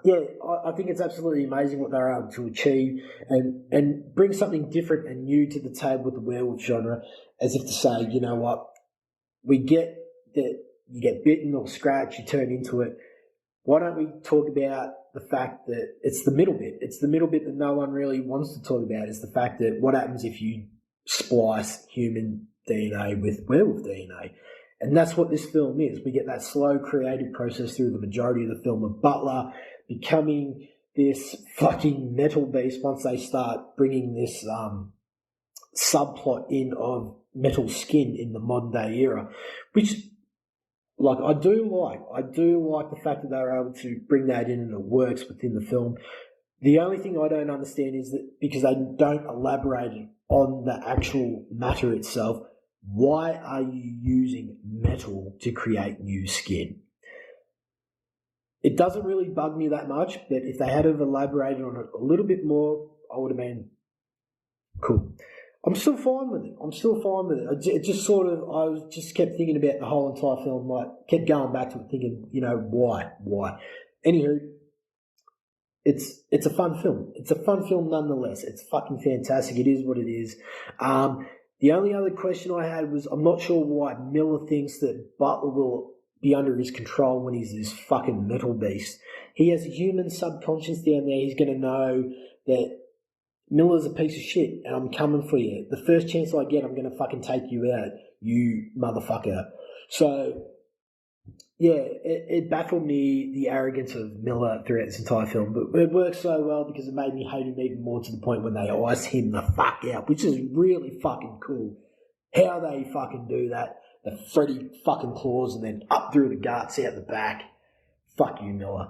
Yeah, I think it's absolutely amazing what they're able to achieve and bring something different and new to the table with the werewolf genre, as if to say, you know what, we get that you get bitten or scratched, you turn into it. Why don't we talk about the fact that it's the middle bit? It's the middle bit that no one really wants to talk about, is the fact that what happens if you splice human DNA with werewolf DNA? And that's what this film is. We get that slow creative process through the majority of the film of Butler becoming this fucking metal beast once they start bringing this subplot in of metal skin in the modern day era, which, like, I do like the fact that they were able to bring that in and it works within the film. The only thing I don't understand is that because they don't elaborate on the actual matter itself, why are you using metal to create new skin? It doesn't really bug me that much, but if they had elaborated on it a little bit more, I would have been cool. I'm still fine with it. It just sort of, I just kept thinking about the whole entire film, like, kept going back to it thinking, you know, why? Anywho, it's a fun film. It's a fun film nonetheless. It's fucking fantastic. It is what it is. The only other question I had was, I'm not sure why Miller thinks that Butler will be under his control when he's this fucking metal beast. He has a human subconscious down there. He's going to know that Miller's a piece of shit and I'm coming for you. The first chance I get, I'm going to fucking take you out, you motherfucker. So, yeah, it baffled me, the arrogance of Miller throughout this entire film, but it works so well because it made me hate him even more, to the point when they ice him the fuck out, which is really fucking cool. How they fucking do that. The Freddy fucking claws and then up through the guts, out the back. Fuck you, Miller.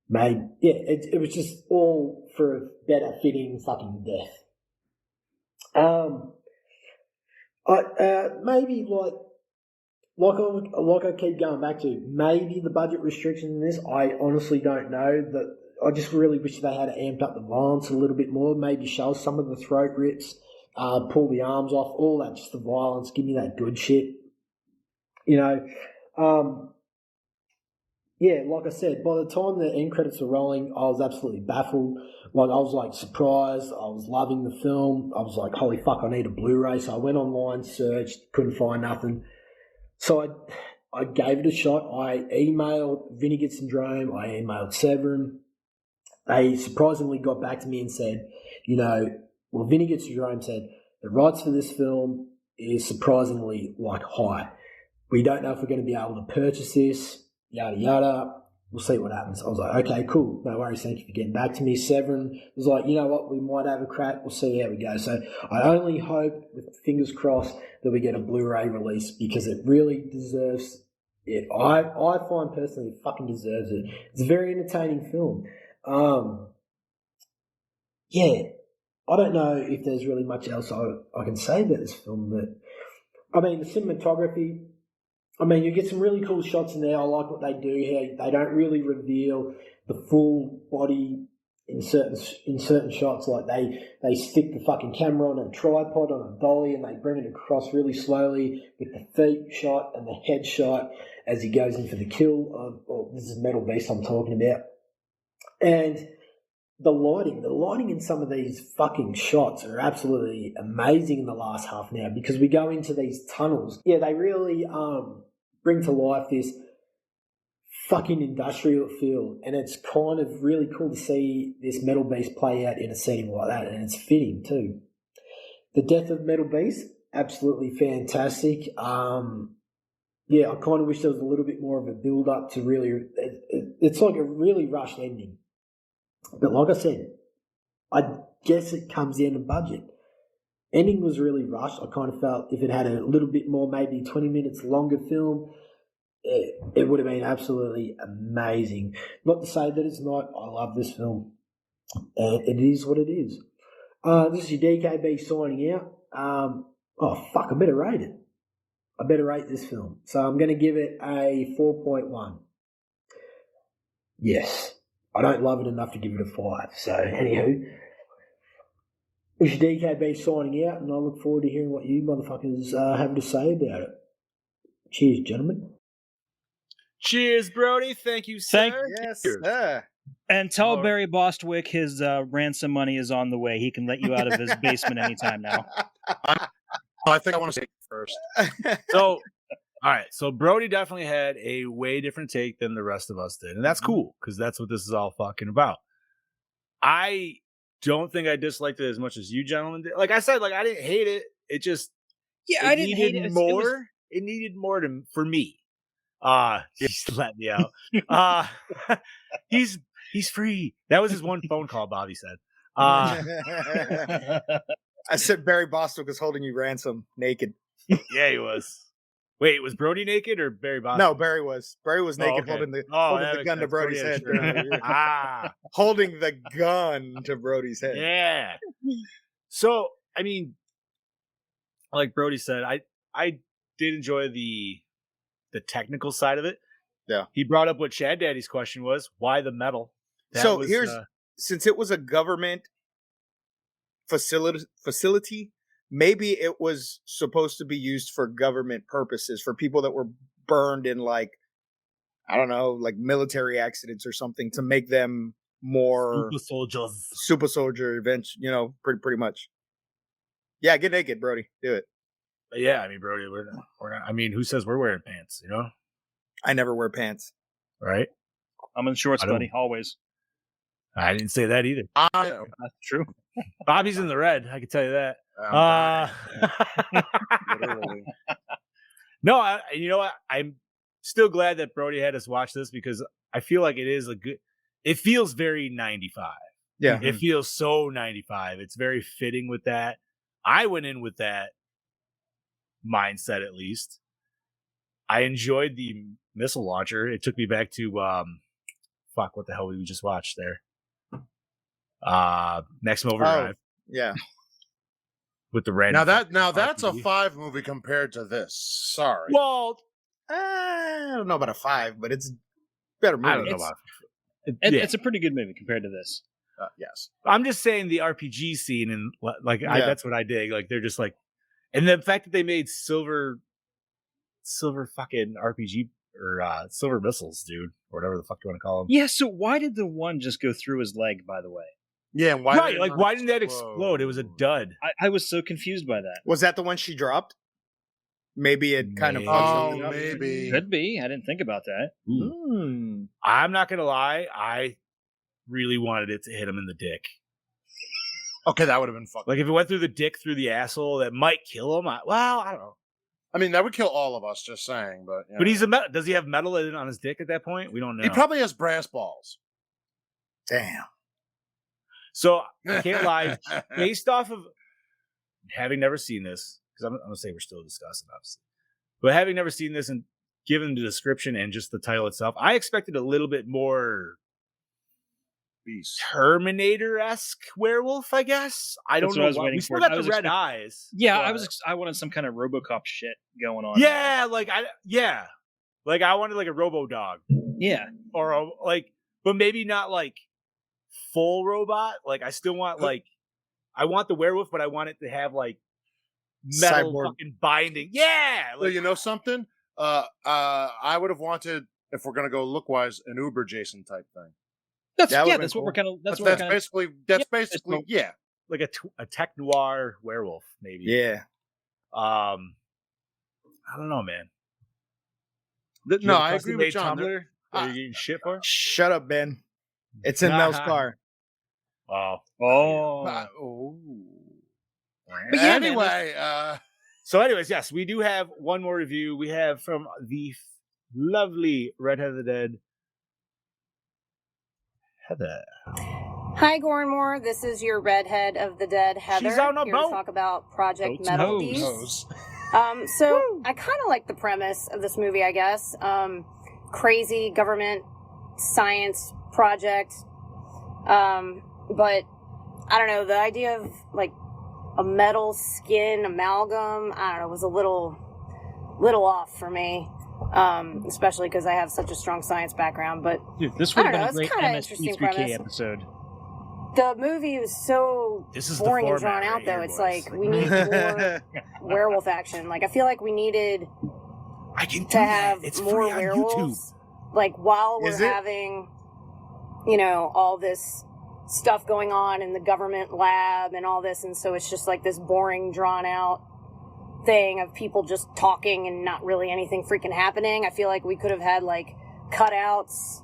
Mate, yeah, it was just all for a better fitting fucking death. Maybe like I keep going back to, maybe the budget restriction in this, I honestly don't know. That I just really wish they had amped up the violence a little bit more. Maybe show some of the throat rips, pull the arms off, all that, just the violence. Give me that good shit. You know, yeah, like I said, by the time the end credits were rolling, I was absolutely baffled. Like, I was like surprised. I was loving the film. I was like, holy fuck, I need a Blu-ray. So I went online, searched, couldn't find nothing. So I gave it a shot. I emailed Vinegar Syndrome. I emailed Severin. They surprisingly got back to me and said, you know, well, Vinegar Syndrome said the rights for this film is surprisingly like high. We don't know if we're going to be able to purchase this, yada, yada. We'll see what happens. I was like, okay, cool. No worries. Thank you for getting back to me. Severin was like, you know what? We might have a crack. We'll see how we go. So I only hope, with fingers crossed, that we get a Blu-ray release, because it really deserves it. I find personally it fucking deserves it. It's a very entertaining film. Yeah, I don't know if there's really much else I can say about this film, but I mean, the cinematography, I mean, you get some really cool shots in there. I like what they do here. They don't really reveal the full body in certain shots. Like, they stick the fucking camera on a tripod, on a dolly, and they bring it across really slowly with the feet shot and the head shot as he goes in for the kill. This is Metal Beast I'm talking about. And the lighting in some of these fucking shots are absolutely amazing in the last half an hour because we go into these tunnels. Yeah, they really bring to life this fucking industrial feel, and it's kind of really cool to see this Metal Beast play out in a setting like that, and it's fitting too. The death of Metal Beast, absolutely fantastic. Yeah, I kind of wish there was a little bit more of a build up to really. It's like a really rushed ending. But like I said, I guess it comes in a budget. Ending was really rushed. I kind of felt if it had a little bit more, maybe 20 minutes longer film, it would have been absolutely amazing. Not to say that it's not. I love this film. And it is what it is. This is your DKB signing out. Oh, fuck, I better rate it. I better rate this film. So I'm going to give it a 4.1. Yes. I don't love it enough to give it a 5. So, anywho, this is DKB signing out, and I look forward to hearing what you motherfuckers have to say about it. Cheers, gentlemen. Cheers, Brody. Thank you, sir. Yes, sir. And tell All right. Barry Bostwick his ransom money is on the way. He can let you out of his basement anytime now. I think I want to say it first. So, all right. So Brody definitely had a way different take than the rest of us did. And that's cool because that's what this is all fucking about. I don't think I disliked it as much as you gentlemen did. Like I said, like I didn't hate it. It just Yeah, I didn't hate it. more. It needed more for me. Just let me out. He's free. That was his one phone call, Bobby said. I said Barry Bostwick was holding you ransom naked. Yeah, he was. Wait, was Brody naked or Barry Bostwick? No, Barry was. Barry was naked, okay. holding the that gun to makes sense. Brody's Brody had head. a shirt. Holding the gun to Brody's head. Yeah. So, I mean, like Brody said, I did enjoy the technical side of it. Yeah. He brought up what Chad Daddy's question was, why the metal? So here's since it was a government facility, maybe it was supposed to be used for government purposes for people that were burned in like I don't know, like military accidents or something to make them more super soldier events, you know, pretty much. Yeah, get naked, Brody. Do it. But yeah, I mean, Brody, we're not, I mean, who says we're wearing pants, you know? I never wear pants. Right? I'm in shorts, buddy, always. I didn't say that either. That's true. Bobby's in the red, I can tell you that. Literally. No, you know what? I'm still glad that Brody had us watch this because I feel like it feels very 95. Yeah. It feels so 95. It's very fitting with that. I went in with that mindset, at least. I enjoyed the missile launcher. It took me back to what the hell we just watched there? Maximum Overdrive. Yeah. With the red. Now that's a 5 movie compared to this. Sorry. Well, I don't know about a 5, but it's better movie. I don't know about It's a pretty good movie compared to this. Yes. I'm just saying the RPG scene and like that's what I dig. Like they're just like, and the fact that they made silver fucking RPG or silver missiles, dude, or whatever the fuck you want to call them. Yeah. So why did the one just go through his leg? By the way. Yeah. And why? Why didn't that explode? It was a dud. I was so confused by that. Was that the one she dropped? Maybe it kind of. Maybe. Could be. I didn't think about that. I'm not gonna lie. I really wanted it to hit him in the dick. Okay, that would have been fucking. Like if it went through the dick, through the asshole, that might kill him. I don't know. I mean, that would kill all of us. Just saying, but. You know. But he's does he have metal on his dick at that point? We don't know. He probably has brass balls. Damn. So I can't lie. Based off of having never seen this, because I'm gonna say we're still discussing, obviously, but having never seen this and given the description and just the title itself, I expected a little bit more Terminator-esque werewolf, I guess. I don't know. We still got the red eyes. Yeah, I wanted some kind of RoboCop shit going on. Yeah, like I wanted like a Robo Dog. Yeah, or but maybe not like full robot. Like I still want I want the werewolf, but I want it to have like metal fucking binding. Yeah. Well, you know something? I would have wanted, if we're gonna go look wise, an Uber Jason type thing. That's That would've yeah. been That's what cool. we're kind of. That's That's, what we're that's kind of. basically that's Yeah, basically it's yeah. Like a tech noir werewolf, maybe. Yeah. I don't know, man. No, I agree with John. Tumblr that you're getting shit for? Shut up, Ben. It's in Mel's car. Oh. Oh. But yeah, man, anyway, So, anyways, yes, we do have one more review. We have from the lovely Redhead of the Dead, Heather. Hi, Gore N More. This is your Redhead of the Dead, Heather. She's on a here boat. to talk about Project Boats and hoes. Metalbeast. So I kind of like the premise of this movie, I guess. Crazy government science project. But I don't know, the idea of like a metal skin amalgam, I don't know, was a little off for me. Especially because I have such a strong science background. But Dude, this I would don't have know, been a it's great kinda interesting MSP3K premise. episode. the movie was so This is the boring and format drawn out, right though. here, It's boys. like we need more werewolf action. Like I feel like we needed I can do to that. have It's more free on YouTube. werewolves. Like while we're Is it? having, you know, all this stuff going on in the government lab and all this, and so it's just like this boring, drawn out thing of people just talking and not really anything freaking happening. I feel like we could have had like cutouts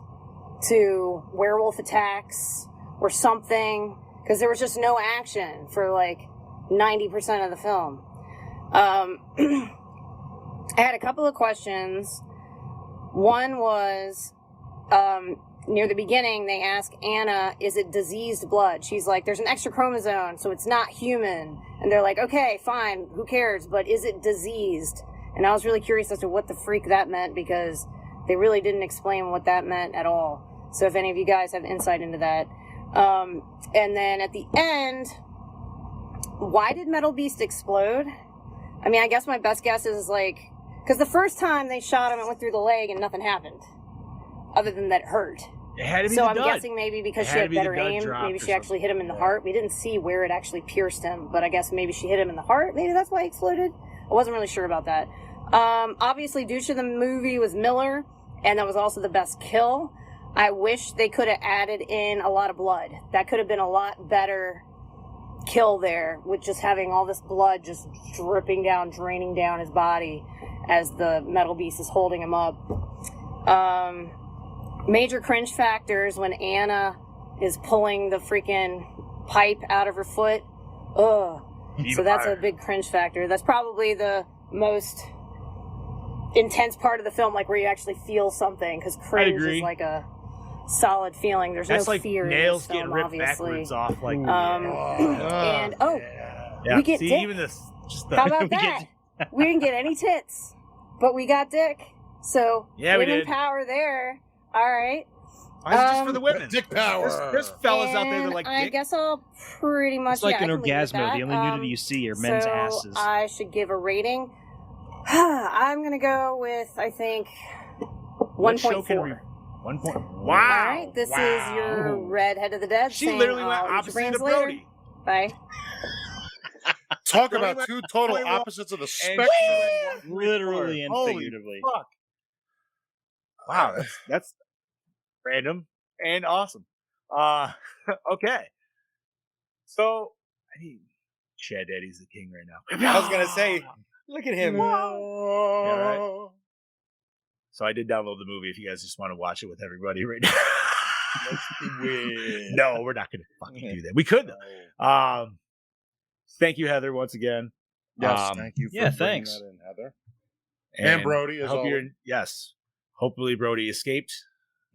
to werewolf attacks or something, because there was just no action for like 90% of the film. I had a couple of questions. One was, near the beginning, they ask Anna, is it diseased blood? She's like, there's an extra chromosome, so it's not human. And they're like, okay, fine, who cares? But is it diseased? And I was really curious as to what the freak that meant, because they really didn't explain what that meant at all. So if any of you guys have insight into that. And then at the end, why did Metalbeast explode? I mean, I guess my best guess is like, because the first time they shot him, it went through the leg and nothing happened, other than that it hurt. It had to be So the I'm dud. guessing maybe because It she had had to be the better dud aim, drop maybe or she actually hit him in the heart. We didn't see where it actually pierced him, but I guess maybe she hit him in the heart. Maybe that's why he exploded. I wasn't really sure about that. Obviously, douche of the movie was Miller, and that was also the best kill. I wish they could have added in a lot of blood. That could have been a lot better kill there, with just having all this blood just dripping down, draining down his body as the metal beast is holding him up. Major cringe factors when Anna is pulling the freaking pipe out of her foot. Ugh. So that's a big cringe factor. That's probably the most intense part of the film, like where you actually feel something, because cringe agree. is like a solid feeling. There's That's no like fear nails in this getting film, ripped obviously. backwards off. Like, And yeah. we get See, dick. even this. Just the, How about we get- that? We didn't get any tits, but we got dick. So Yeah, we women did. power there. All right. Why is it just for the women? Dick power. There's fellas out there that And like I dick. guess I'll pretty much. It's like yeah, an I can leave it at orgasmo. that. The only nudity you see are men's so asses. I should give a rating. I'm gonna go with, I think, What show can 1.4. we? 1 point. All Wow. right, this is your Redhead of the Dead. She saying, literally went I'll eat your opposite brains of later. Brody. Bye. Talk Brody about went two total 21 opposites of the And spectrum. Literally and Holy figuratively. fuck. Wow, that's random and awesome. Okay. So, I mean, Chad Daddy's the king right now. I was gonna say, look at him. Yeah, right. So I did download the movie if you guys just want to watch it with everybody right now. No, we're not gonna fucking do that. We could though. Thank you, Heather, once again. Yes, thank you for yeah, bringing thanks. that in, Heather. And Brody, I as hope always. yes. Hopefully Brody escaped.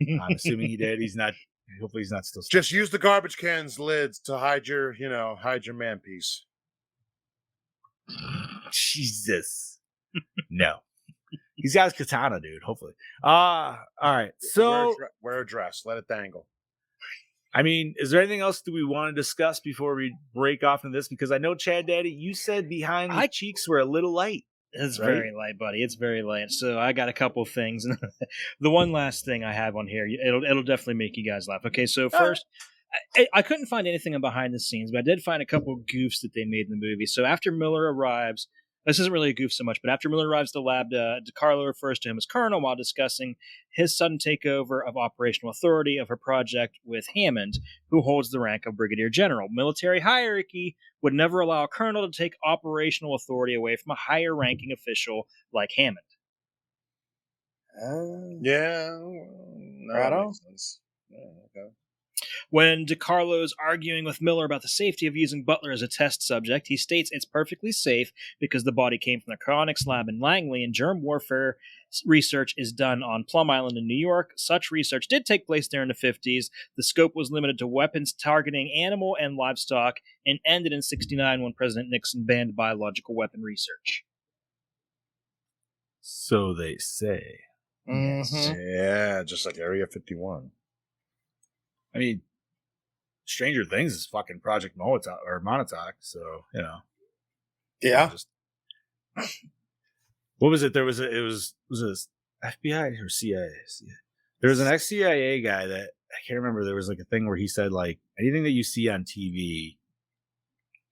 I'm assuming he did. He's not. Hopefully he's not still. Just use the garbage can's lids to hide your, hide your man piece. Jesus. No. He's got his katana, dude. Hopefully. All right. So, wear a dress. Let it dangle. I mean, is there anything else that we want to discuss before we break off into this? Because I know, Chad Daddy, you said behind the cheeks were a little light. It's Right? very light, buddy. It's very light. So I got a couple of things. The one last thing I have on here, it'll definitely make you guys laugh. Okay, so first, I couldn't find anything on behind the scenes, but I did find a couple of goofs that they made in the movie. So after Miller arrives, This isn't really a goof so much, but after Miller arrives at the lab, DiCarlo refers to him as Colonel while discussing his sudden takeover of operational authority of her project with Hammond, who holds the rank of Brigadier General. Military hierarchy would never allow a colonel to take operational authority away from a higher ranking official like Hammond. Yeah, I don't. makes sense. Yeah, okay. When DiCarlo's arguing with Miller about the safety of using Butler as a test subject, he states it's perfectly safe because the body came from the cryonics lab in Langley and germ warfare research is done on Plum Island in New York. Such research did take place there in the 50s. The scope was limited to weapons targeting animal and livestock and ended in 1969 when President Nixon banned biological weapon research. So they say. Yeah, just like Area 51. I mean, Stranger Things is fucking Project Montauk, so, you know. Yeah. What was it? Was it FBI or CIA? There was an ex-CIA guy that, I can't remember, there was like a thing where he said, like, anything that you see on TV,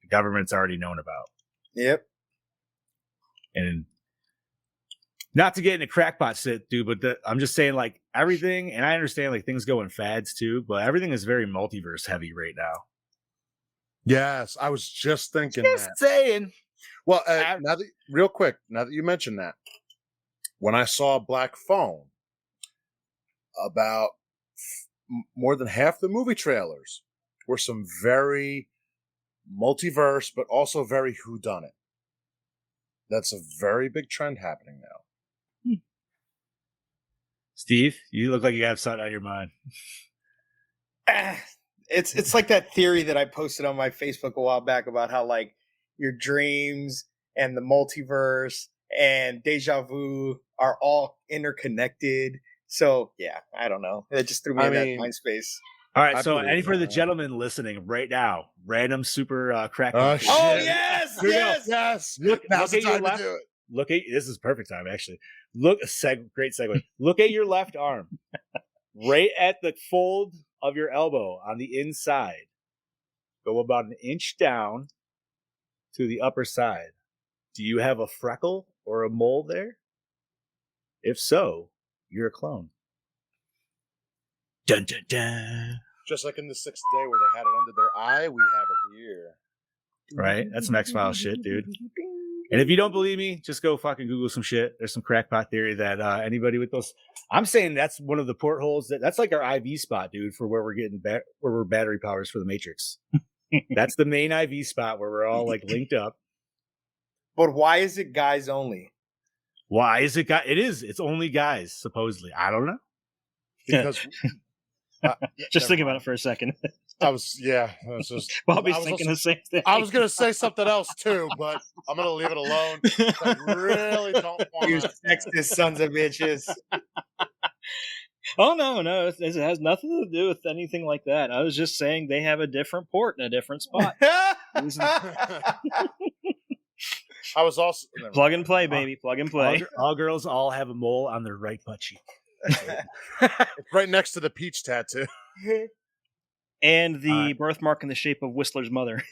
the government's already known about. Yep. And not to get into crackpot shit, dude, but I'm just saying, like, everything, and I understand, like, things go in fads, too, but everything is very multiverse heavy right now. Yes, I was just thinking Just that. saying. Well, real quick, now that you mentioned that, when I saw Black Phone, about more than half the movie trailers were some very multiverse, but also very whodunit. That's a very big trend happening now. Steve, you look like you have something on your mind. It's like that theory that I posted on my Facebook a while back about how, like, your dreams and the multiverse and deja vu are all interconnected. So yeah, I don't know. It just threw me in that mind space. All right, so any for the gentlemen listening right now, random super crackpot. Oh yes, yes. Look Now's at the your time left. to do it. Look at this is perfect time actually. Great segue. Look at your left arm, right at the fold of your elbow on the inside. Go about an inch down to the upper side. Do you have a freckle or a mole there? If so, you're a clone. Dun dun dun. Just like in the Sixth Day where they had it under their eye, we have it here. Right? That's some X-Files shit, dude. And if you don't believe me, just go fucking Google some shit. There's some crackpot theory that anybody with those, I'm saying that's one of the portholes that's like our IV spot, dude, for where we're getting where we're battery powers for the Matrix. That's the main IV spot where we're all like linked up. But why is it guys only? Why is it guys? It's only guys, supposedly. I don't know. Because just think about it for a second. Bobby's thinking the same thing. I was going to say something else too, but I'm going to leave it alone. I really don't want You to. sexist sons of bitches. Oh, no. It has nothing to do with anything like that. I was just saying they have a different port in a different spot. I was also... Plug and play, baby. Plug and play. All girls all have a mole on their right butt cheek. It's right next to the peach tattoo. And the birthmark in the shape of Whistler's mother.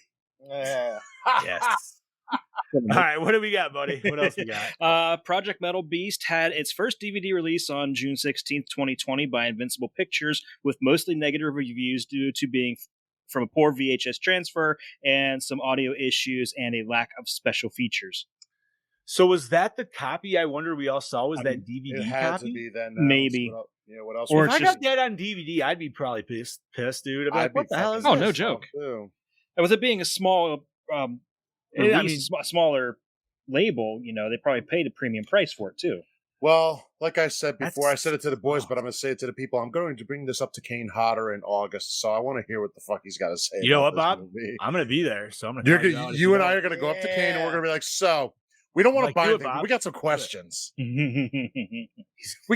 Yeah. Yes. All right, what do we got, buddy? What else we got? Project Metalbeast had its first DVD release on June 16th, 2020 by Invincible Pictures, with mostly negative reviews due to being from a poor VHS transfer and some audio issues and a lack of special features. So was that the copy I wonder we all saw? Was that DVD it had copy? to be then. Maybe. What else? Or if I got that on DVD, I'd be probably pissed, dude. I'd be like, what the hell is this? Oh, no joke. And with it being a small, smaller label, they probably paid a premium price for it too. Well, like I said before, I said it to the boys, but I'm going to say it to the people. I'm going to bring this up to Kane Hodder in August, so I want to hear what the fuck he's got to say. You know what, Bob? I'm going to be there, so I'm going to. You and I are going to go up to Kane, and we're going to be like, so. We don't want to buy anything. We got some questions. We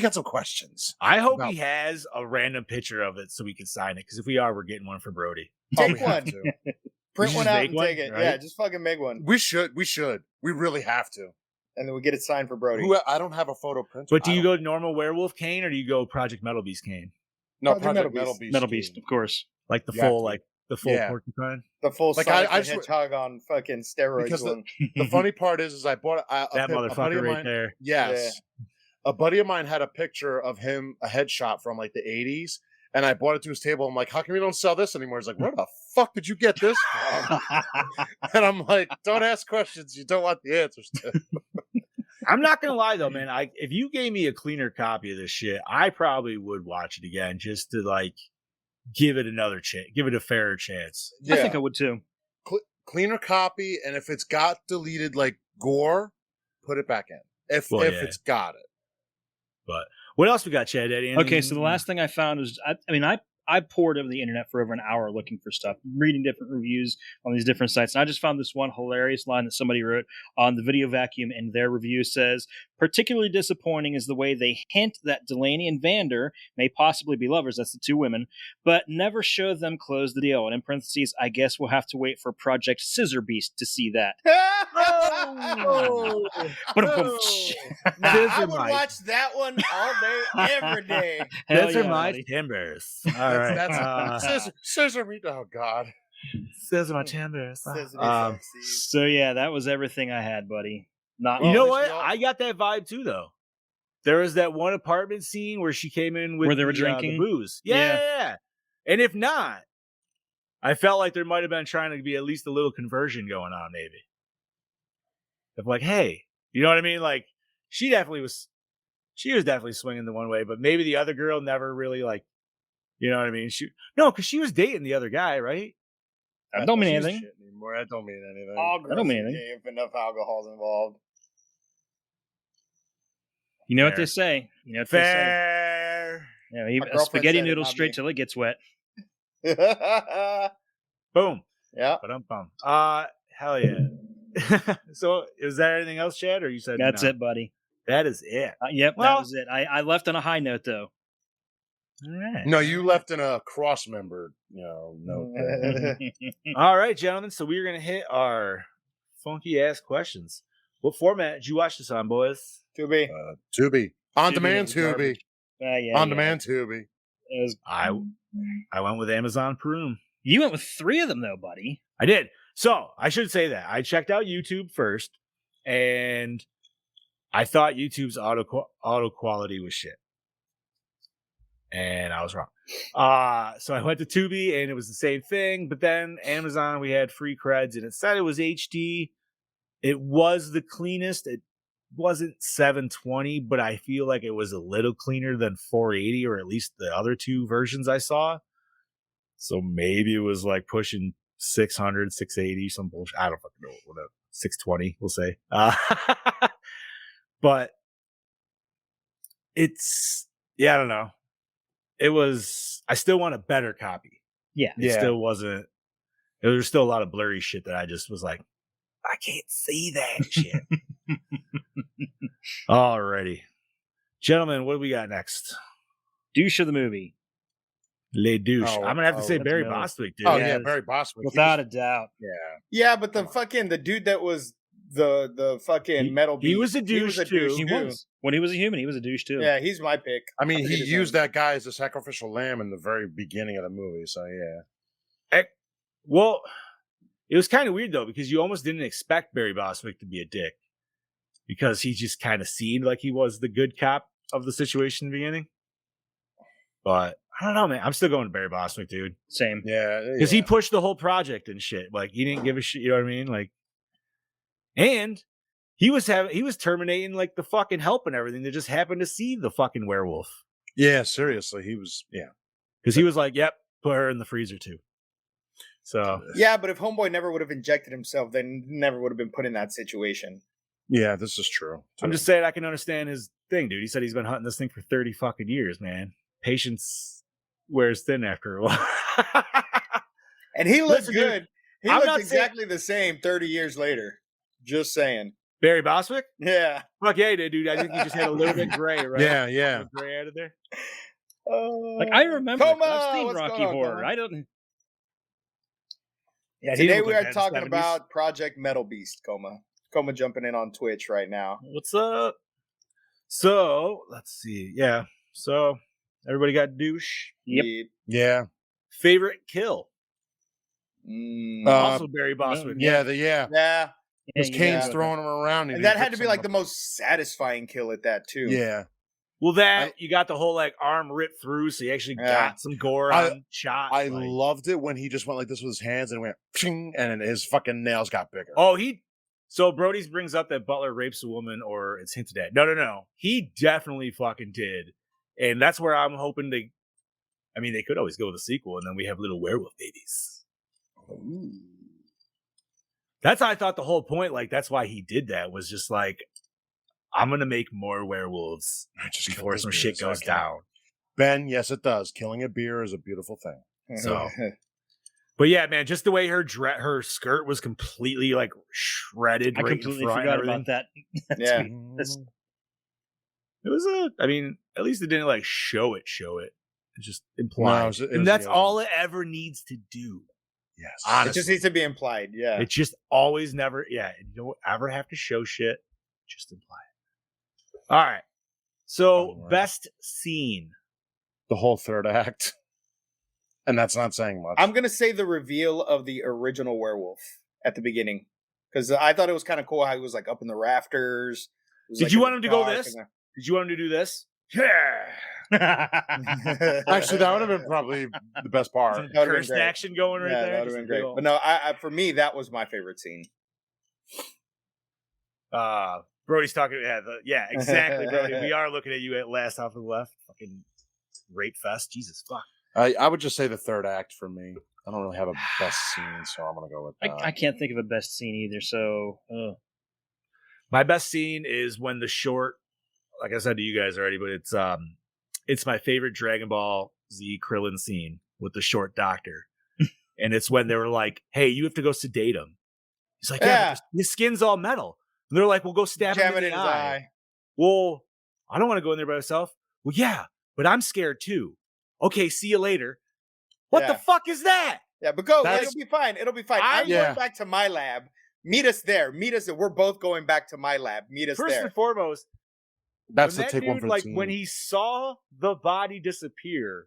got some questions. I hope he has a random picture of it so we can sign it. Because if we are, we're getting one for Brody. Take one. Print one out and take it. Right? Yeah, just fucking make one. We should. We really have to. And then we get it signed for Brody. I don't have a photo printer. But do you go normal Werewolf Kane or do you go Project Metalbeast Kane? No, Project Metalbeast. Metalbeast, of course. Like the full, like The full Yeah. porcupine. The full Like, Sonic I the just- Hedgehog on fucking steroids Because one. the funny part is I bought That a buddy motherfucker of right mine. there. Yes. A buddy of mine had a picture of him, a headshot from like the 80s, and I brought it to his table. I'm like, how come you don't sell this anymore? He's like, where the fuck did you get this from? And I'm like, don't ask questions you don't want the answers to. I'm not gonna lie though, man. If you gave me a cleaner copy of this shit, I probably would watch it again just to like give it another chance, give it a fairer chance. I think I would too. Cleaner copy, and if it's got deleted like gore, put it back in. If it's got it. But what else we got, Chad? Eddie? Okay, so the last thing I found was, I poured over the internet for over an hour looking for stuff, reading different reviews on these different sites. And I just found this one hilarious line that somebody wrote on the Video Vacuum, and their review says, particularly disappointing is the way they hint that Delaney and Vander may possibly be lovers, that's the two women, but never show them close the deal. And in parentheses, I guess we'll have to wait for Project Metalbeast to see that. Oh. But Nah, I would watch that one all day, every day. Those are my timbers. All right. That's scissor me. Oh God. Those are my timbers. So yeah, that was everything I had, buddy. Not you know what? I got that vibe too, though. There was that one apartment scene where she came in with where they were the drinking booze. Yeah. And if not, I felt like there might have been trying to be at least a little conversion going on, maybe. Of like, hey, you know what I mean? Like, she was definitely swinging the one way, but maybe the other girl never really like, you know what I mean? Because she was dating the other guy, right? That don't mean anything. Anymore. That don't mean anything. All I don't mean anything. if enough alcohol's involved. You know what they say. You know what Fair. they say. Yeah, spaghetti noodles straight till it gets wet. Boom. Yeah. But I'm bummed. Hell yeah. So is there anything else, Chad? Or you said that's no? it, buddy. That is it. Yep, Well, that was it. I left on a high note though. All right. No, you left in a cross-membered, note. All right, gentlemen. So we're gonna hit our funky ass questions. What format did you watch this on, boys? Tubi. Tubi. On Tubi, demand that was Tubi. garbage. On demand Tubi. I went with Amazon Prime. You went with 3 of them though, buddy. I did. So I should say that I checked out YouTube first, and I thought YouTube's auto quality was shit, and I was wrong. So I went to Tubi, and it was the same thing. But then Amazon, we had free creds, and it said it was HD. It was the cleanest. It wasn't 720, but I feel like it was a little cleaner than 480, or at least the other 2 versions I saw. So maybe it was like pushing 600, 680, some bullshit. I don't fucking know. Whatever. 620, we'll say. But it's, I don't know. It was, I still want a better copy. Yeah. It still wasn't, there was still a lot of blurry shit that I just was like, I can't see that shit. Alrighty. Gentlemen, what do we got next? Douche of the movie. Le Douche. I'm gonna have to say Barry no. Bostwick, dude. Oh yeah, Barry Bostwick. Without a doubt. Yeah, but the dude that was the fucking metal beast. He was a douche too. He was. When he was a human, he was a douche too. Yeah, he's my pick. I mean, he used that guy as a sacrificial lamb in the very beginning of the movie, so yeah. Well, it was kind of weird though, because you almost didn't expect Barry Bostwick to be a dick, because he just kind of seemed like he was the good cop of the situation in the beginning. But I don't know, man. I'm still going to Barry Bostwick, dude. Same. Yeah. Because he pushed the whole project and shit. Like, he didn't give a shit, you know what I mean? Like, and he was terminating like the fucking help and everything that just happened to see the fucking werewolf. Yeah, seriously. He was, Because he was like, yep, put her in the freezer too. So yeah, but if Homeboy never would have injected himself, then never would have been put in that situation. Yeah, this is true. I'm just saying I can understand his thing, dude. He said he's been hunting this thing for 30 fucking years, man. Patience wears thin after a while. And he looks Listen, good. Dude, he looks exactly the same 30 years later. Just saying. Barry Bostwick? Yeah. Fuck yeah, he did, dude. I think he just had a little bit gray, right? Yeah. Gray out of there. Like, I remember. Coma, I've seen what's Rocky going on, Horror. Coma? I don't. Yeah, today we are talking about Project Metalbeast, Coma jumping in on Twitch right now. What's up? So, let's see. Yeah. So, everybody got douche? Yep. Yeah. Favorite kill? Also Barry Bostwick. Yeah. Yeah. Because you Kane's gotta- throwing him around. And that had to be like the most satisfying kill at that too. Yeah. Well, you got the whole like arm ripped through, so you actually got some gore on shots. I loved it when he just went like this with his hands and went, pshing, and his fucking nails got bigger. Oh, so Brody's brings up that Butler rapes a woman, or it's hinted at. No. He definitely fucking did. And that's where I'm hoping they could always go with a sequel, and then we have little werewolf babies. Ooh. That's how I thought the whole point, like, that's why he did that, was just like, I'm going to make more werewolves just before some shit goes down. Ben, yes, it does. Killing a beer is a beautiful thing. So, but yeah, man, just the way her skirt was completely like shredded. I completely forgot about that. Yeah. It was at least it didn't like show it. It just implied. No, and that's all it ever needs to do. Yes. Honestly. It just needs to be implied. Yeah. It just always never, you don't ever have to show shit. Just imply it. All right. So, best scene. The whole third act. And that's not saying much. I'm going to say the reveal of the original werewolf at the beginning. Because I thought it was kind of cool how he was like up in the rafters. Did you want him to go this? Did you want him to do this? Yeah. Actually, that would have been probably the best part. Cursed action going right there. That would have been great. But no, for me, that was my favorite scene. Brody's talking. Yeah, exactly, Brody. We are looking at you at last off to the left. Fucking rape fest. Jesus fuck. I would just say the third act for me. I don't really have a best scene, so I'm gonna go with that. I can't think of a best scene either. So my best scene is when the short, like I said to you guys already, but it's my favorite Dragon Ball Z Krillin scene with the short doctor, and it's when they were like, "Hey, you have to go sedate him." He's like, "Yeah, his skin's all metal." And they're like, "Well, go stab him in his eye." Well, I don't want to go in there by myself. Well, yeah, but I'm scared too. Okay, see you later. What the fuck is that? Yeah, but go. It'll be fine. It'll be fine. I'm going back to my lab. Meet us there. We're both going back to my lab. Meet us there. First and foremost, that's the take one for the like team. when he saw the body disappear,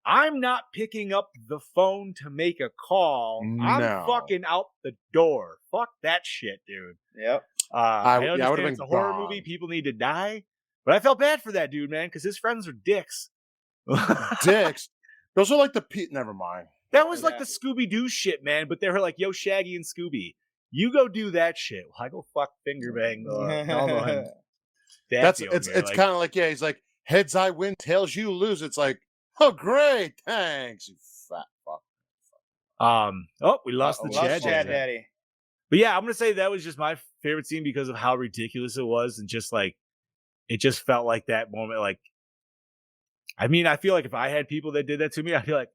I'm not picking up the phone to make a call. No. I'm fucking out the door. Fuck that shit, dude. Yep. I understand it's a horror movie. People need to die. But I felt bad for that dude, man, because his friends are dicks. Dicks? Those are like the never mind. That was like the Scooby-Doo shit, man. But they were like, yo, Shaggy and Scooby, you go do that shit. Well, I go fuck finger bang. It's kind of like, he's like, heads I win, tails you lose. It's like, oh great, thanks, you fat fuck. We lost the Chad Daddy. But yeah, I'm gonna say that was just my favorite scene because of how ridiculous it was, and just like it just felt like that moment. Like, I mean, I feel like if I had people that did that to me, I'd be like,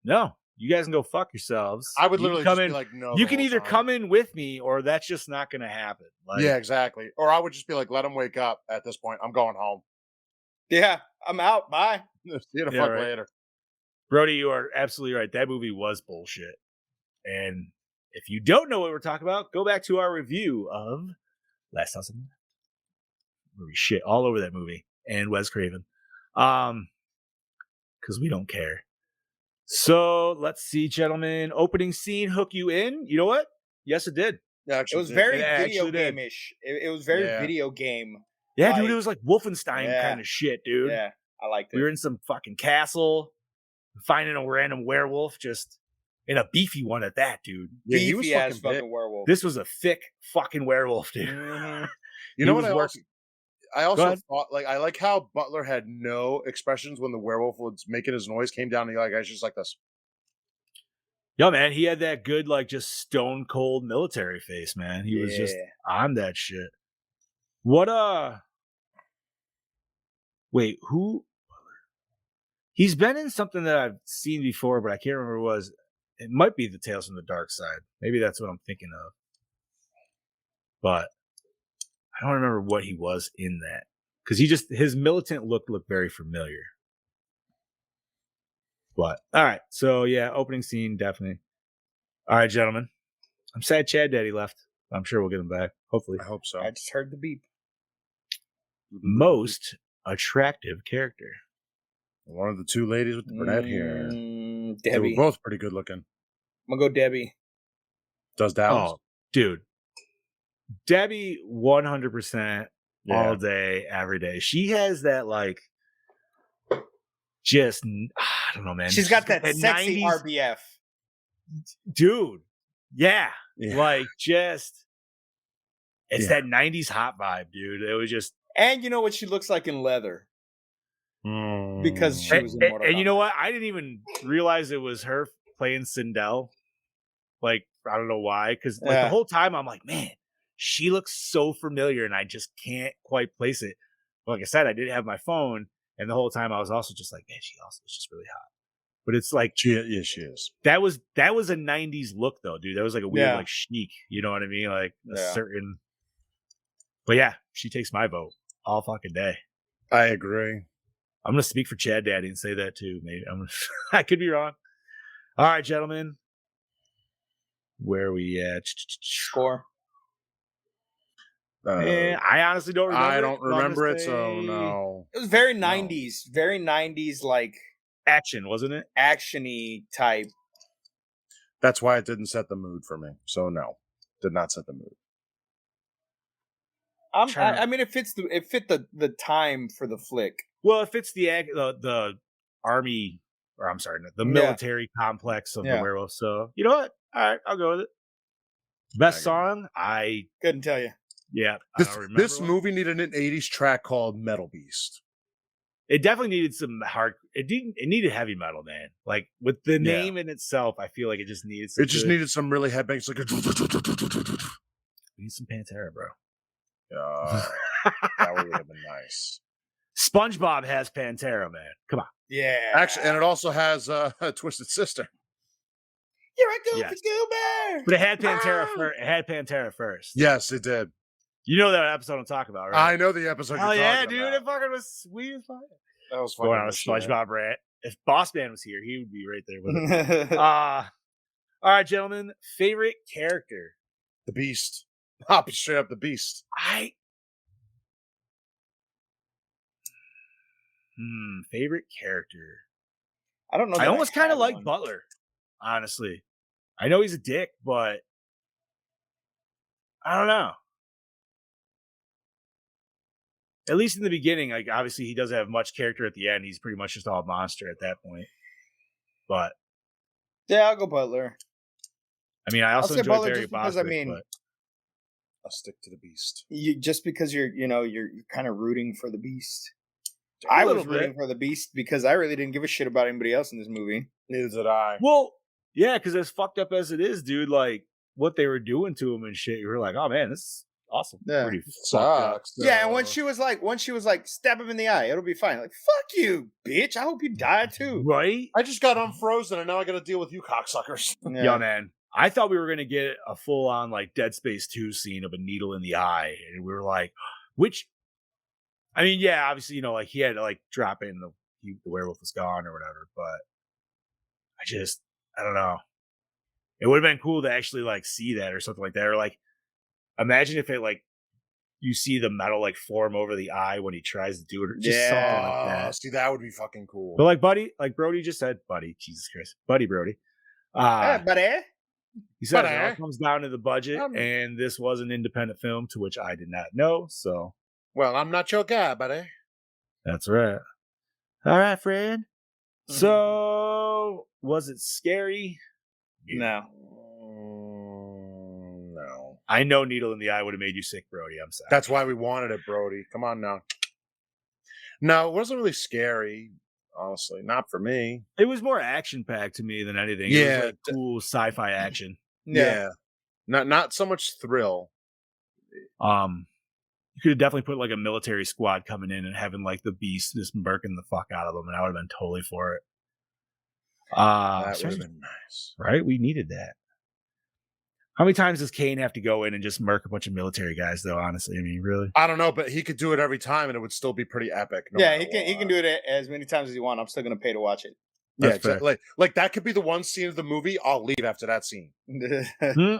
no, you guys can go fuck yourselves. I would literally just be like, no. You can either come in with me, or that's just not gonna happen. Like, yeah, exactly. Or I would just be like, let him wake up. At this point, I'm going home. Yeah, I'm out. Bye. See you the fuck later. Brody, you are absolutely right. That movie was bullshit. And if you don't know what we're talking about, go back to our review of Last House on the Left. Where we shit all over that movie and Wes Craven. Because we don't care. So let's see, gentlemen. Opening scene, hook you in. You know what? Yes, it did. Yeah, it was very video game-ish. It was very video game. Yeah, dude, it was like Wolfenstein kind of shit, dude. Yeah, I liked it. We were in some fucking castle, finding a random werewolf, just in a beefy one at that, dude. Yeah, beefy ass fucking werewolf. This was a thick fucking werewolf, dude. You know what I also thought, like, I like how Butler had no expressions when the werewolf was making his noise, came down, and he was just like this. Yo, man, he had that good, like, just stone cold military face, man. He was just on that shit. What, wait, who? He's been in something that I've seen before, but I can't remember what it was. It might be the Tales from the Dark Side. Maybe that's what I'm thinking of. But I don't remember what he was in that. Because his militant look looked very familiar. But, all right. So, yeah, opening scene, definitely. All right, gentlemen. I'm sad Chad Daddy left. I'm sure we'll get him back. Hopefully. I hope so. I just heard the beep. Most attractive character. One of the two ladies with the brunette hair. Debbie. They were both pretty good looking. I'm gonna go Debbie. Does Dallas? Oh, dude. Debbie 100% Yeah. all day, every day. She has that like just I don't know, man. She's got that sexy 90s RBF. dude. Yeah. Yeah. Like just it's Yeah. that 90s hot vibe, dude. It was just And you know what she looks like in leather? Because she was in Mortal and you know Kombat. what? I didn't even realize it was her playing Sindel. Like, I don't know why. Because like the Yeah. whole time I'm like, man, she looks so familiar and I just can't quite place it. But like I said, I did have my phone, and the whole time I was also just like, man, she also is just really hot. But it's like she is. that was a 90s look though, dude. That was like a weird Yeah. like chic, you know what I mean? Like a Yeah. certain. But yeah, she takes my vote all fucking day. I agree. I'm gonna speak for Chad Daddy and say that too. Maybe I could be wrong. All right, gentlemen, where are we at? Score. I honestly don't remember. I don't So I'm gonna remember it, say so no. It was very 90s, very 90s like action, wasn't it? actiony type. That's why it didn't set the mood for me. So no, did not set the mood. I mean, it fit the time for the flick. Well, it fits the army, or I'm sorry, the military complex of the werewolf. So you know what? All right, I'll go with it. Best song, I couldn't tell you. Yeah, I don't remember This movie needed an 80s track called Metal Beast. It definitely needed some hard. It needed heavy metal, man. Like with the name in itself, I feel like it just needed. It just needed some really headbangs, like we need some Pantera, bro. That would have been nice. SpongeBob has Pantera, man. Come on. Yeah. Actually, and it also has a Twisted Sister. You're a goofy goober. But it had Pantera first. It had Pantera first. Yes, it did. You know that episode I'm talking about, right? I know the episode. Oh you're yeah, talking dude, about. it fucking was sweet as fuck. That was fucking going on a SpongeBob rant. If Boss Man was here, he would be right there with it. All right, gentlemen. Favorite character? The Beast. Hop straight up the Beast. Favorite character. I don't know. I almost kind of like Butler, honestly. I know he's a dick, but I don't know. At least in the beginning, like obviously he doesn't have much character at the end. He's pretty much just all a monster at that point. But yeah, I'll go Butler. I mean, I also enjoy Butler Barry just because, Bostwick, but I'll stick to the Beast. Just because you're kind of rooting for the Beast. I was rooting for the Beast because I really didn't give a shit about anybody else in this movie. Neither did I. Well, yeah, because as fucked up as it is, dude, like what they were doing to him and shit, you were like, oh man, this is awesome. Yeah, pretty sucks. Yeah, and when she was like, stab him in the eye, it'll be fine. Like, fuck you, bitch. I hope you die too. Right? I just got unfrozen and now I got to deal with you cocksuckers. Yeah, man. I thought we were gonna get a full on like Dead Space 2 scene of a needle in the eye, and we were like, which. I mean, yeah, obviously, like he had to like drop in the werewolf was gone or whatever, but I don't know. It would have been cool to actually like see that or something like that, or like imagine if it like you see the metal like form over the eye when he tries to do it, or just something like that. See, that would be fucking cool. But like Brody just said, Jesus Christ, Brody. Hey, buddy. He said it all comes down to the budget, and this was an independent film, to which I did not know. So. Well, I'm not your guy, buddy. That's right. All right, friend. So, was it scary? No. No. I know needle in the eye would have made you sick, Brody. I'm sorry. That's why we wanted it, Brody. Come on now. No, it wasn't really scary, honestly. Not for me. It was more action-packed to me than anything. Yeah. It was like cool sci-fi action. Yeah. Not so much thrill. You could have definitely put like a military squad coming in and having like the Beast just murking the fuck out of them, and I would have been totally for it. That would have been nice. Right? We needed that. How many times does Kane have to go in and just murk a bunch of military guys, though? Honestly, I mean, really? I don't know, but he could do it every time, and it would still be pretty epic. He can do it as many times as you want. I'm still gonna pay to watch it. Yeah, exactly. Like that could be the one scene of the movie. I'll leave after that scene. All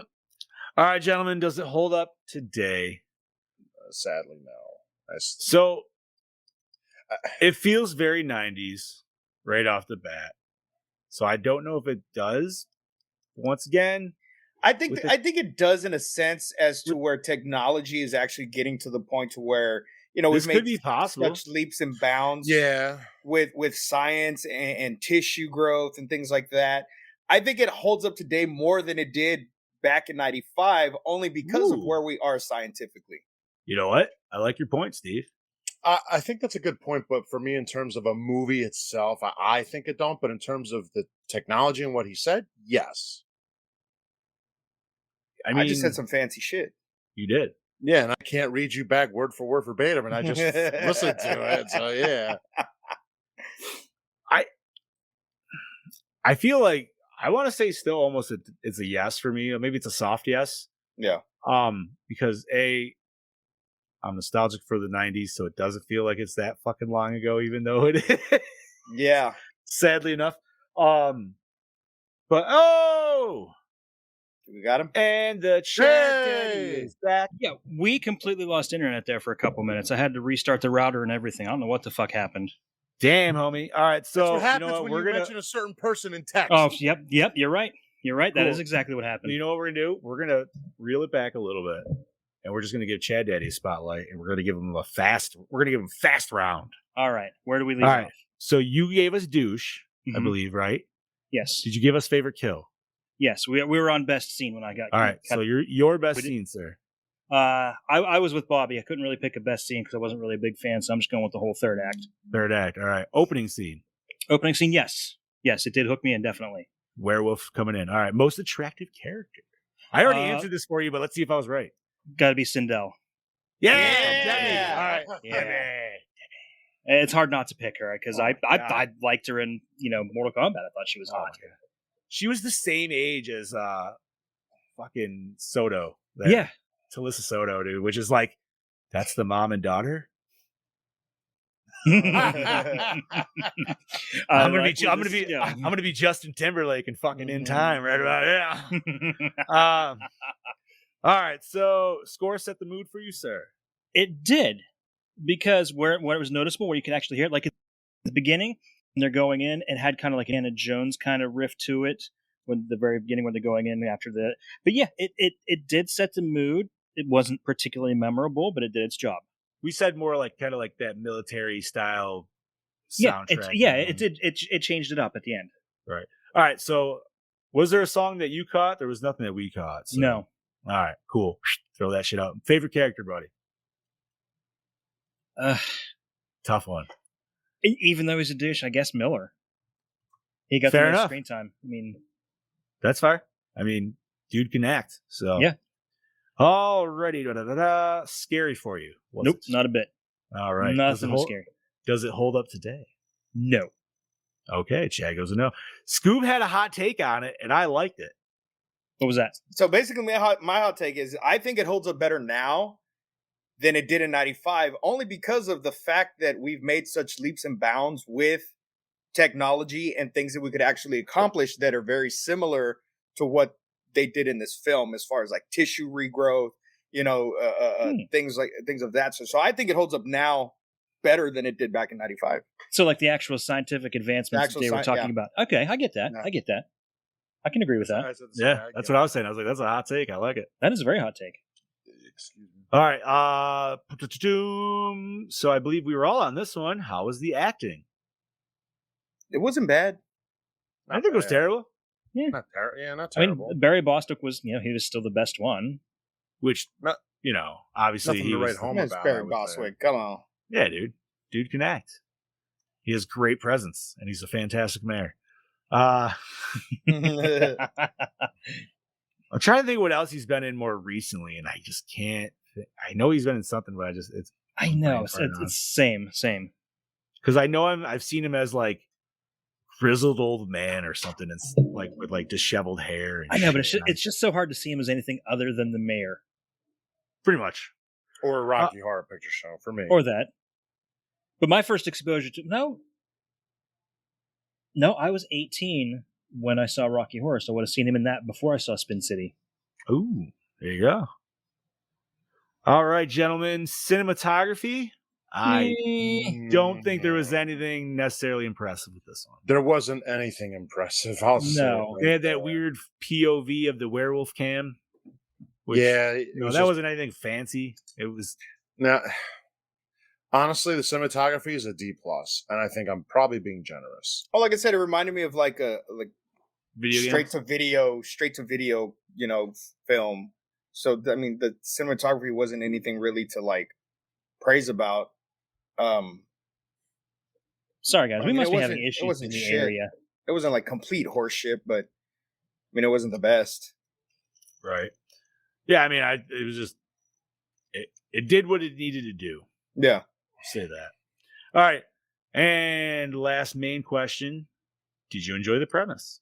right, gentlemen, does it hold up today? Sadly, no. So it feels very 90s right off the bat. So I don't know if it does. once again, I think With I think it does in a sense as to where technology is actually getting to the point to where this we've could made be possible. such leaps and bounds Yeah. with science and tissue growth and things like that. I think it holds up today more than it did back in '95, only because of Ooh. where we are scientifically. You know what? I like your point, Steve. I think that's a good point, but for me, in terms of a movie itself, I think it don't. But in terms of the technology and what he said, yes. I mean, I just said some fancy shit. you did. Yeah, and I can't read you back word for word verbatim, and I just listened to it. So yeah, I feel like I want to say still almost it's a yes for me, or maybe it's a soft yes. Yeah. Because I'm nostalgic for the '90s, so it doesn't feel like it's that fucking long ago, even though it is. Yeah. Sadly enough. But We got him. and the chat daddy Hey! is back. Yeah, we completely lost internet there for a couple minutes. I had to restart the router and everything. I don't know what the fuck happened. Damn, homie. All right, that's so what happens you know what? when We're you gonna. mention a certain person in text. Oh, yep. You're right. You're right. That Cool. is exactly what happened. You know what we're gonna do? We're gonna reel it back a little bit, and we're just gonna give Chad Daddy a spotlight, and we're gonna give him a fast round. All right. Where do we leave All off? right. So you gave us douche, I Mhm. believe, right? Yes. Did you give us favorite kill? Yes. We were on best scene when I got. All right. got- So your best we did- scene, sir. I was with Bobby. I couldn't really pick a best scene because I wasn't really a big fan, so I'm just going with the whole third act. Third act. All right. Opening scene. Opening scene, yes. Yes, it did hook me in, definitely. Werewolf coming in. All right. Most attractive character. I already Uh, answered this for you, but let's see if I was right. Got to be Sindel. Yeah. Yeah. All right. Yeah. It's hard not to pick her because Oh, I God. I liked her in Mortal Kombat. I thought she was Oh, hot. my God. She was the same age as fucking Soto. there. Yeah. Talissa Soto, dude, which is like, that's the mom and daughter. I'm I'm gonna be Justin Timberlake and fucking In Time right about all right, so score set the mood for you, sir. It did, because where it was noticeable, where you could actually hear it, like at the beginning, when they're going in, it had kind of like Anna Jones kind of riff to it. When the very beginning, when they're going in after that, but yeah, it did set the mood. It wasn't particularly memorable, but it did its job. We said more like kind of like that military style Yeah, soundtrack. it did. It changed it up at the end. Right. All right. So, was there a song that you caught? There was nothing that we caught. So. No. All right. Cool. Throw that shit out. Favorite character, buddy? Tough one. Even though he's a douche, I guess Miller. He got Fair the most enough. screen time. I mean, That's fair. I mean, dude can act. So Yeah. Alrighty. Scary for you? Was nope, it? not a bit. All right. Nothing was scary. Does it hold up today? No. Okay. Chad goes a no. Scoob had a hot take on it, and I liked it. What was that? So basically, my hot take is I think it holds up better now than it did in '95, only because of the fact that we've made such leaps and bounds with technology and things that we could actually accomplish that are very similar to what they did in this film, as far as like tissue regrowth, things of that sort. So I think it holds up now better than it did back in '95. So, like the actual scientific advancements that they were talking about. Okay, I get that. Yeah. I get that. I can agree with that. Yeah, that's what I was saying. I was like, that's a hot take. I like it. That is a very hot take. Excuse me. All right. So I believe we were all on this one. How was the acting? It wasn't bad. I think it was terrible. Not I terrible. mean, Barry Bostock was, he was still the best one. Which, Not- obviously Nothing he to was. write home It's about. Barry I would say. Bostwick. Come on. Yeah, dude. Dude can act. He has great presence, and he's a fantastic mayor. I'm trying to think what else he's been in more recently, and I just can't. I know he's been in something, but it's I know. It's same. because I know I've seen him as like grizzled old man or something, and like with like disheveled hair. And I know, but shit. it's just so hard to see him as anything other than the mayor. Pretty much. Or a Rocky Horror Picture Show for me. Or that. But my first exposure to no, I was 18 when I saw Rocky Horror, so I would have seen him in that before I saw Spin City. Ooh, there you go. All right, gentlemen. Cinematography. I don't think there was anything necessarily impressive with this one. There wasn't anything impressive. I'll say it No. right They had there. that weird POV of the werewolf cam. Which, Yeah, it no, was that just- wasn't anything fancy. It was Now, honestly, the cinematography is a D plus, and I think I'm probably being generous. Oh, like I said, it reminded me of like a video game. straight to video, film. So I mean, the cinematography wasn't anything really to like praise about. Sorry, guys. I We mean, must it be wasn't- having it issues in wasn't the shit. area. It wasn't like complete horseshit, but I mean, it wasn't the best. Right. Yeah, I mean, it was just it did what it needed to do. Yeah. Say that. All right. And last main question. Did you enjoy the premise?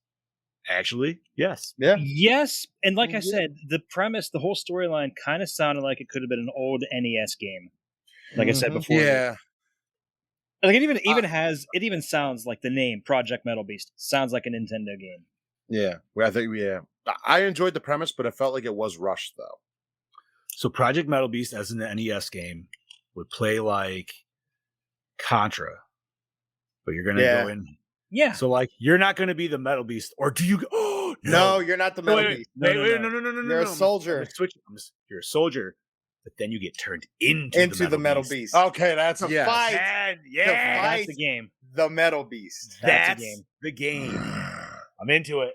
Actually, yes. Yeah. Yes, and like I Yeah. said, the premise, the whole storyline kind of sounded like it could have been an old NES game. Like I said Mhm. before. Yeah, Like it even sounds like the name Project Metalbeast sounds like a Nintendo game. yeah. Well, I think I enjoyed the premise, but it felt like it was rushed though. So Project Metalbeast as an NES game would play like Contra. But you're gonna Yeah. go in. Yeah. So like you're not gonna be the Metal Beast, or do you oh No, you're not the No, Metal wait, Beast. wait, No, wait, no, no, no, no, no. You're a no. soldier. You're a soldier, but then you get turned into Into the Metal Beast. Okay, that's To yes. fight Man, to yeah, fight That's the game. the Metal Beast. that's the game. the game. I'm into it.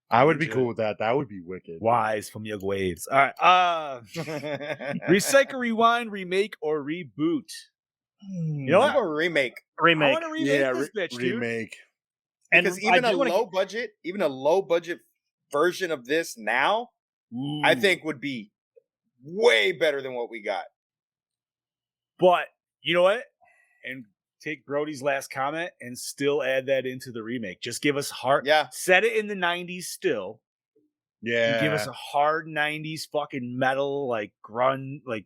I would be Into cool it. with that. That would be wicked. Wise from your waves. All right. Recycle, rewind, remake, or reboot. You know I'll what? go remake. I Remake. want to remake Yeah, this bitch, dude. remake. And Because I even a do wanna low budget, version of this now, I Ooh. think would be way better than what we got. But you know what? And take Brody's last comment and still add that into the remake. Just give us hard. Yeah. Set it in the 90s still. Yeah. And give us a hard 90s fucking metal, like grunge, like,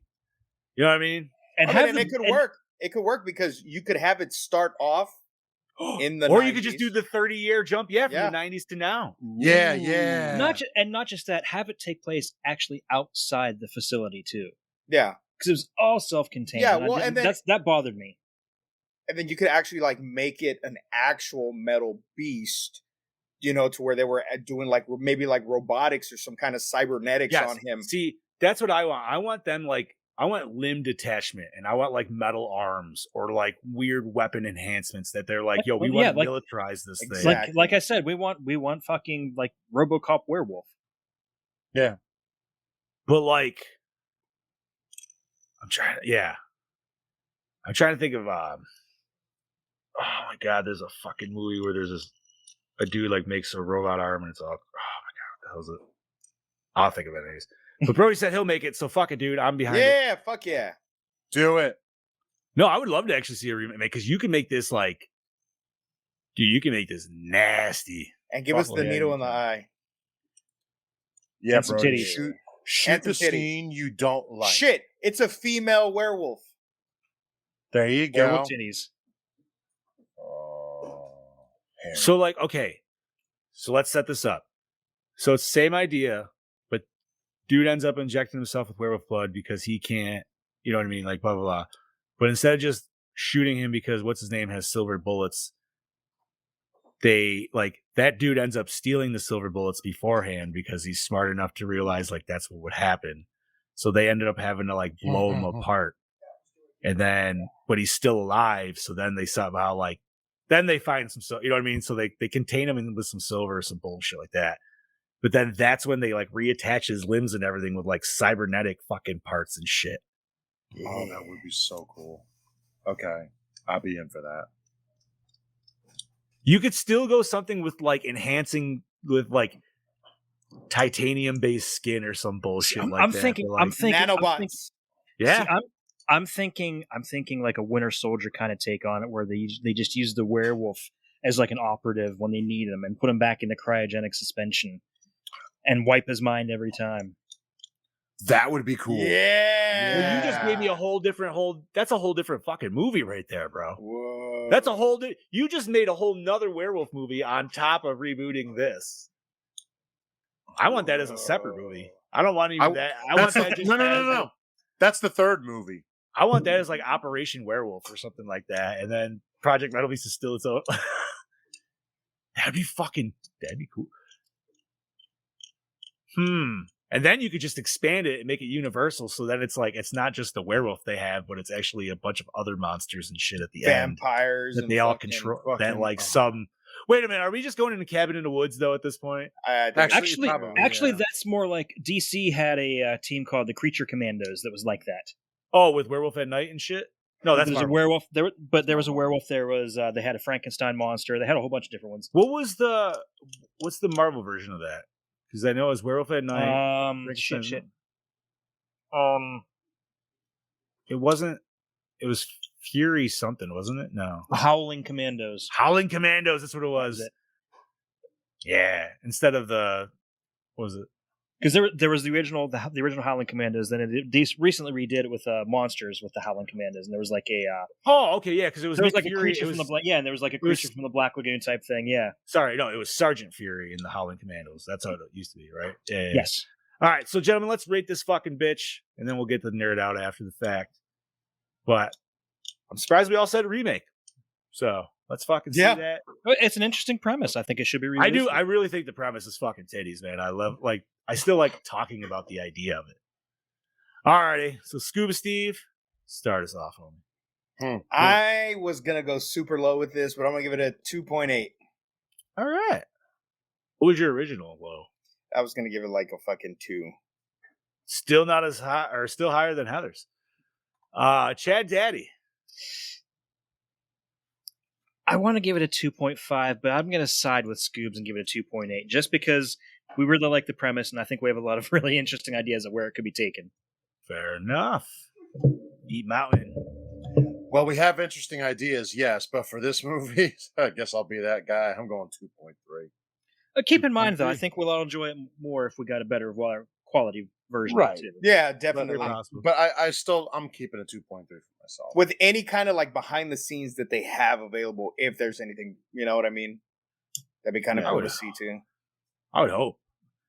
you know what I mean? and I have mean, and the- it could and- work. It could work because you could have it start off in the Or 90s. you could just do the 30-year jump, from Yeah. the 90s to now. Yeah, yeah. Not just that, have it take place actually outside the facility too, Yeah. because it was all self-contained. Yeah, and I well, didn't- and then- that bothered me. And then you could actually like make it an actual metal beast, to where they were doing like maybe like robotics or some kind of cybernetics Yes. on him. See, that's what I want. I want them like, I want limb detachment and I want like metal arms or like weird weapon enhancements that they're like, yo, we Well, yeah, want to like- militarize this thing. Exactly. Like I said, we want fucking like RoboCop werewolf. But like, I'm trying to think of oh my god, there's a fucking movie where there's a dude like makes a robot arm and it's all, oh my god, what the hell is it? I'll think of it anyways. But Brody said he'll make it, so fuck it, dude. I'm behind it. Yeah, fuck yeah. Do it. No, I would love to actually see a remake because you can make this like, dude, you can make this nasty. And give us Fuck the yeah, needle you in the can. eye. Yeah, And some bro. titties. Shoot And the some titties. scene you don't like. Shit, it's a female werewolf. There you go. Werewolf titties. Oh, Harry. So like, okay, so let's set this up. So it's the same idea, but dude ends up injecting himself with werewolf blood because he can't, you know what I mean? Like blah, blah, blah. But instead of just shooting him because what's his name has silver bullets, they like that dude ends up stealing the silver bullets beforehand because he's smart enough to realize like that's what would happen. So they ended up having to like blow him apart. And then, but he's still alive. So then they somehow like, then they find some, you know what I mean? So they contain him with some silver or some bullshit like that. But then that's when they like reattach his limbs and everything with like cybernetic fucking parts and shit. Oh, that would be so cool. Okay. I'll be in for that. You could still go something with like enhancing with like titanium based skin or some bullshit like I'm that. thinking. but, like, I'm thinking. Nanobots. yeah. See, I'm thinking like a Winter Soldier kind of take on it, where they just use the werewolf as like an operative when they need him, and put him back into cryogenic suspension, and wipe his mind every time. That would be cool. Yeah. Well, you just gave me a whole different that's a whole different fucking movie right there, bro. Whoa. That's a whole you just made a whole nother werewolf movie on top of rebooting this. I want that as a separate movie. I don't want even that. I want That's that the, just no. as That's the third movie. I want that as like Operation Werewolf or something like that, and then Project Metalbeast is still its own. That'd be cool. And then you could just expand it and make it universal, so that it's like it's not just the werewolf they have, but it's actually a bunch of other monsters and shit at the end Vampires that and they all fucking- control. fucking- That like some. Wait a minute, are we just going in a cabin in the woods though at this point? I think Actually, probably, yeah. that's more like DC had a team called the Creature Commandos that was like that. Oh, with Werewolf at Night and shit. No, that's There's a Marvel. werewolf. There was a werewolf. There was they had a Frankenstein monster. They had a whole bunch of different ones. What's the Marvel version of that? Because I know it was Werewolf at Night. Shit. It wasn't. It was Fury something, wasn't it? No. Howling Commandos. Howling Commandos. That's what it was. Yeah. Instead of what was it? Because there was the original Howling Commandos. Then they recently redid it with Monsters with the Howling Commandos, and there was like a oh, okay, yeah, because it was there was Nick like Fury. a creature from the black and there was like a creature from the Black Lagoon type thing. Yeah. Sorry, no, it was Sergeant Fury in the Howling Commandos. That's how it used to be, right? Yeah. Yes. All right, so gentlemen, let's rate this fucking bitch, and then we'll get the nerd out after the fact. But I'm surprised we all said remake. So let's fucking see that. It's an interesting premise. I think it should be released. I really think the premise is fucking titties, man. I still like talking about the idea of it. Alrighty, so Scuba Steve, start us off, homie. I was gonna go super low with this, but I'm gonna give it a 2.8. All right. What was your original low? I was gonna give it like a fucking 2. Still not as high, or still higher than Heather's. Chad Daddy. I want to give it a 2.5, but I'm going to side with Scoobs and give it a 2.8, just because we really like the premise, and I think we have a lot of really interesting ideas of where it could be taken. Fair enough. Eat Mountain. Well, we have interesting ideas, yes, but for this movie, I guess I'll be that guy. I'm going 2.3. Keep in mind, though, I think we'll all enjoy it more if we got a better quality version Right. too. Yeah, definitely. But I'm keeping a 2.3 for myself. With any kind of like behind the scenes that they have available, if there's anything, you know what I mean? That'd be kind of cool to see too. I would hope.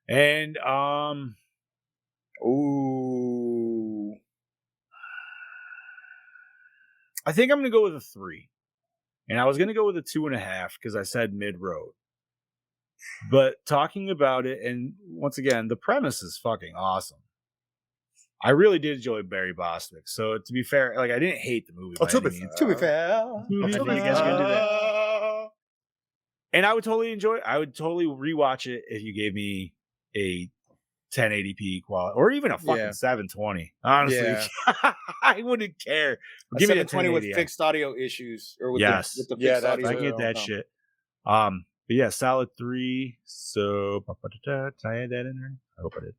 And ooh, I think I'm gonna go with a 3. And I was gonna go with a 2.5 because I said mid-road. But talking about it, and once again, the premise is fucking awesome. I really did enjoy Barry Bostwick. So to be fair, like I didn't hate the movie. to be fair, I think you guys are gonna do that. And I would totally rewatch it if you gave me a 1080p quality or even a fucking 720. Honestly, I wouldn't care. Give me a 720 with 1080. fixed audio issues, or with yes, the fixed audio. I get that shit. But yeah, solid 3. So did I add that in there? I hope I did.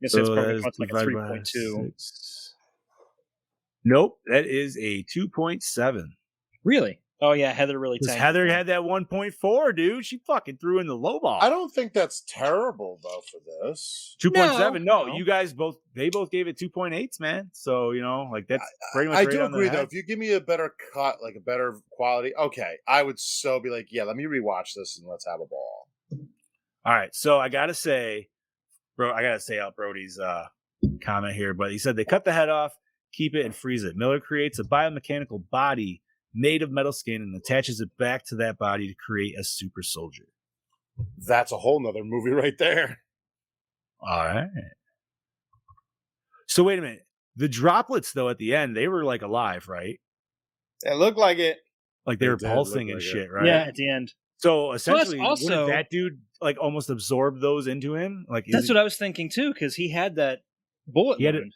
Guess it's probably like a 3.2. Nope, that is a 2.7. Really? Oh yeah, Heather really tanked. Heather had that 1.4, dude. She fucking threw in the low ball. I don't think that's terrible though for this. 2.7. No, you guys both gave it 2.8s, man. So, you know, like that's pretty much I right do on the agree head. though. If you give me a better cut, like a better quality, okay, I would so be like, yeah, let me rewatch this and let's have a ball. All right, so I gotta say out Brody's comment here, but he said they cut the head off, keep it, and freeze it. Miller creates a biomechanical body made of metal skin and attaches it back to that body to create a super soldier. That's a whole nother movie right there. All right. So wait a minute. The droplets, though, at the end, they were like alive, right? It looked like it. Like they were pulsing and shit, right? Yeah, at the end. So essentially, also, wouldn't that dude like almost absorb those into him? Like that's what I was thinking too, because he had that bullet wound.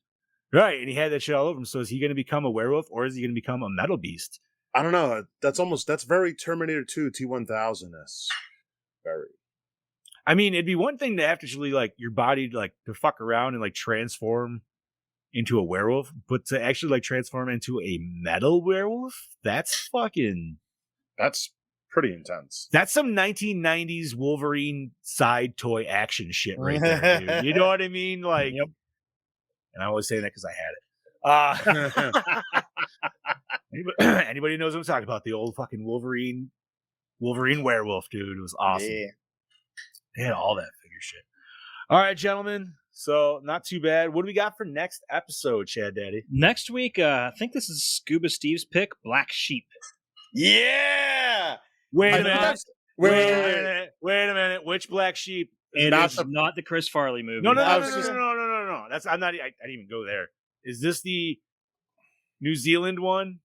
Right, and he had that shit all over him. So is he going to become a werewolf or is he going to become a metal beast? I don't know. That's very Terminator 2 T-1000-esque. Very. I mean, it'd be one thing to actually like your body like to fuck around and like transform into a werewolf, but to actually like transform into a metal werewolf, that's pretty intense. That's some 1990s Wolverine side toy action shit right there, dude. You know what I mean? Like, yep. And I always say that because I had it. Anybody knows what I'm talking about? The old fucking Wolverine werewolf, dude. It was awesome. Yeah. They had all that figure shit. All right, gentlemen. So not too bad. What do we got for next episode, Chad Daddy? Next week, I think this is Scuba Steve's pick, Black Sheep. Yeah. Wait I a think minute. that's- Wait a minute. Which Black Sheep? It not is the- not the Chris Farley movie. No. I was just- No. That's I'm not. I didn't even go there. Is this the New Zealand one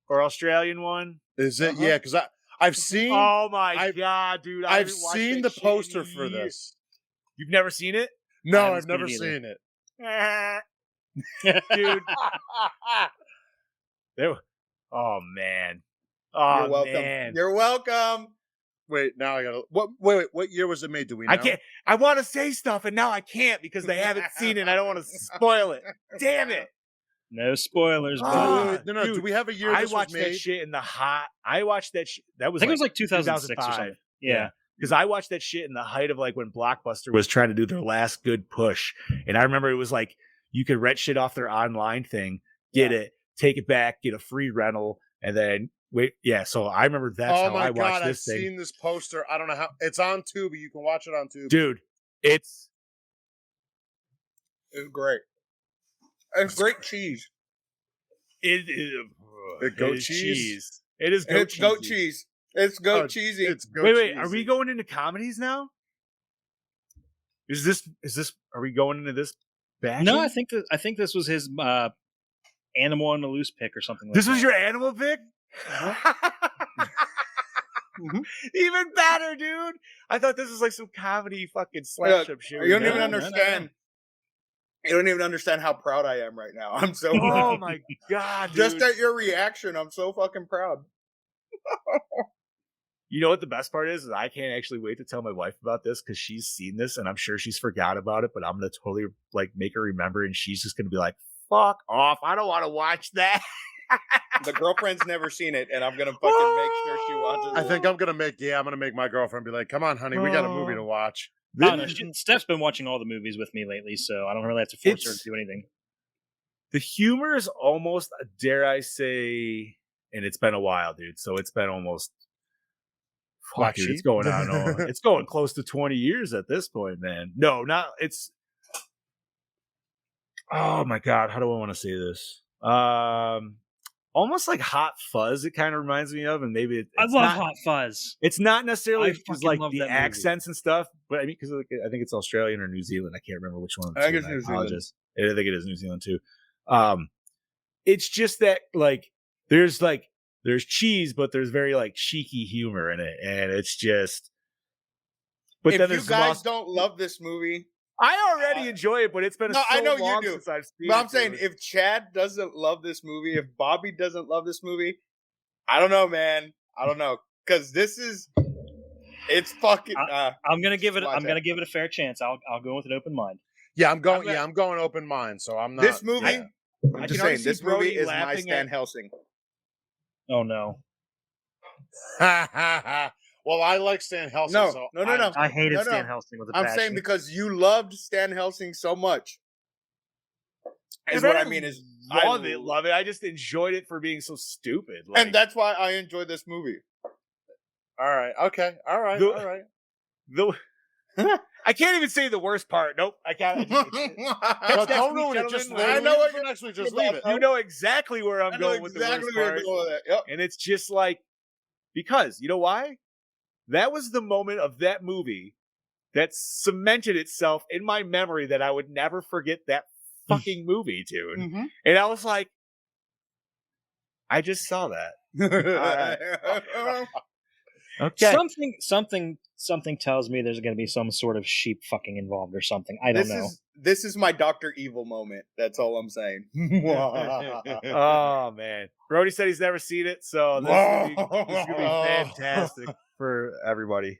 or Australian one? Is it? Yeah, because I've seen Oh my I've- god, dude! I I've haven't watched seen that the shit poster in for years. this. You've never seen it, No, haven't I've never seen it seen it. dude? Oh man. Oh You're welcome. man. You're welcome. Wait, now I gotta. What year was it made? Do we know? I can't. I want to say stuff, and now I can't because they haven't seen it. And I don't want to spoil it. Damn it! No spoilers, Ah, but Wait, no. dude, Do we have a year I this was watched made? that shit in the hot. I watched that. That I was. think it was like 2006 or 2005. something. Yeah. Because I watched that shit in the height of like when Blockbuster was trying to do their last good push, and I remember it was like you could rent shit off their online thing, get it, take it back, get a free rental, and then wait. Yeah, so I remember that's Oh how my I watched god, I've this thing, seen this poster. I don't know how it's on Tubi. You can watch it on Tubi. dude. It's Great. It's great cheese. it is goat it is cheese? It is goat It's goat cheesy. cheese. It's goat Oh, cheesy. It's goat Wait, are cheesy. we going into comedies now? Is this? Are we going into this? Bashing? No, I think this was his Animal on the Loose pick or something like This that. was your animal pick? Even better, dude. I thought this was like some comedy fucking slapshot shit. You don't we even got. understand. You don't even understand how proud I am right now. I'm so Oh proud. my god, dude. Just at your reaction, I'm so fucking proud. You know what the best part is I can't actually wait to tell my wife about this because she's seen this and I'm sure she's forgot about it, but I'm gonna totally like make her remember and she's just gonna be like, fuck off. I don't want to watch that. The girlfriend's never seen it, and I'm gonna fucking make sure she watches I it. think I'm gonna make my girlfriend be like, "Come on, honey, we got a movie to watch." I don't know. Steph's been watching all the movies with me lately, so I don't really have to force her to do anything. The humor is almost, dare I say, and it's been a while, dude. So it's been almost Black dude, it's Sheep? going on. It's going close to 20 years at this point, man. No, not it's. Oh my god, how do I want to say this? Almost like Hot Fuzz. It kind of reminds me of, and maybe it's I love not, Hot Fuzz. It's not necessarily I because fucking like love the that movie. accents and stuff, but I mean because I think it's Australian or New Zealand. I can't remember which one. I think it's New Zealand. apologize. I think it is New Zealand too. It's just that like there's cheese, but there's very like cheeky humor in it, and it's just. But if then you there's guys don't love this movie, I already enjoy it, but it's been No, so I know you long do. since I've seen but it. I'm saying dude. if Chad doesn't love this movie, if Bobby doesn't love this movie, I don't know, man. I don't know, because it's fucking. I'm gonna give it. watch I'm gonna give it a fair chance. I'll go with an open mind. Yeah, I'm going. Yeah, I'm going open mind. So I'm not. This movie. yeah. I'm I just can already saying, see this movie Brody is my laughing Stan at- Helsing. Oh no, Well, I like Stan Helsing. No, so no. I hated No, no. Stan Helsing with a I'm passion. saying because you loved Stan Helsing so much. Is If what I didn't mean is love it. I just enjoyed it for being so stupid. Like, and that's why I enjoy this movie. All right. Okay. All right. The- all right. I can't even say the worst part. Nope, I can't. No, Next don't week, ruin it. Just gentlemen, I leave know it what for you're next week. Just talking leave it. about. You know exactly where I'm I know going with exactly the where worst you're part. going with that. Yep. And it's just like, because, you know why? That was the moment of that movie that cemented itself in my memory that I would never forget that fucking movie, dude. Mhm. And I was like, I just saw that. Okay. Something tells me there's going to be some sort of sheep fucking involved or something. I don't know. This is my Dr. Evil moment. That's all I'm saying. Oh, man. Brody said he's never seen it, so this is gonna be fantastic for everybody.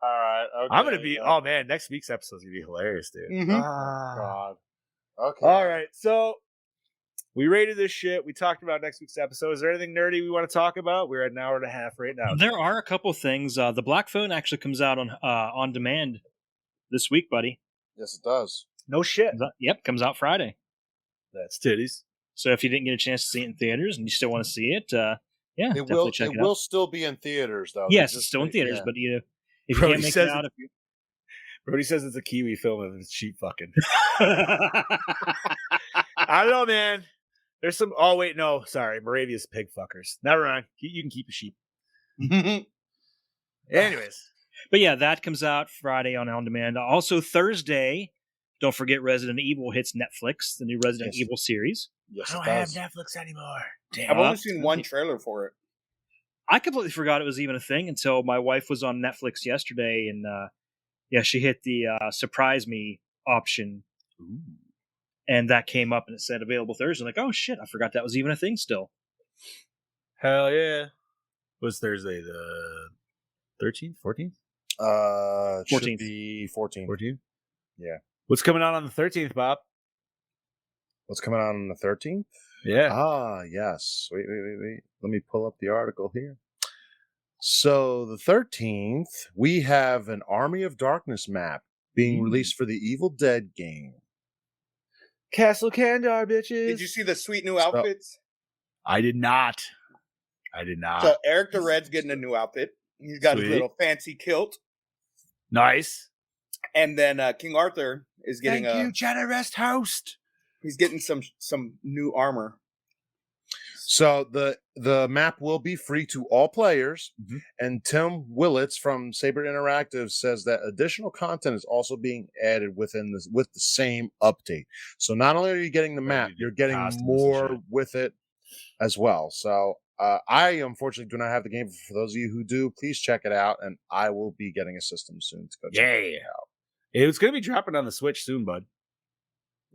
All right. Okay. I'm going to be, oh, man, next week's episode is going to be hilarious, dude. Mhm. God. Okay. All right, so we rated this shit. We talked about next week's episode. Is there anything nerdy we want to talk about? We're at an hour and a half right now. There are a couple things. The Black Phone actually comes out on demand this week, buddy. Yes, it does. No shit. Yep, comes out Friday. That's titties. So if you didn't get a chance to see it in theaters and you still want to see it, yeah, It definitely will. check It it will out. still be in theaters, though. Yes, Just- it's still in theaters, yeah. but if you Brody can't make says it out, if you Brody says it's a Kiwi film and it's sheep fucking. I don't know, man. There's some. Oh wait, no, sorry, Moravia's pig fuckers. Never mind. You can keep a sheep. Anyways, but yeah, that comes out Friday on demand. Also Thursday, don't forget Resident Evil hits Netflix, the new Resident Evil series. Yes, I don't have Netflix anymore. Damn. I've only seen one trailer for it. I completely forgot it was even a thing until my wife was on Netflix yesterday, and she hit the surprise me option. Ooh. And that came up and it said available Thursday. I'm like, oh shit, I forgot that was even a thing still. Hell yeah. Was Thursday the 13th, 14th? 14th. Should 14th. be 14th. 14th? Yeah. What's coming out on the 13th, Bob? What's coming out on the 13th? Yeah. Ah, yes. Wait. Let me pull up the article here. So the 13th, we have an Army of Darkness map being released for the Evil Dead game. Castle Kandar, bitches. Did you see the sweet new outfits? I did not. So Eric the Red's getting a new outfit. He's got his little fancy kilt. Nice. And then King Arthur is getting Thank you, generous host. He's getting some new armor. So the map will be free to all players, and Tim Willits from Saber Interactive says that additional content is also being added with the same update. So not only are you getting the map, you're getting more with it as well. So I unfortunately do not have the game. For those of you who do, please check it out, and I will be getting a system soon to go check it out. It's going to be dropping on the Switch soon, bud.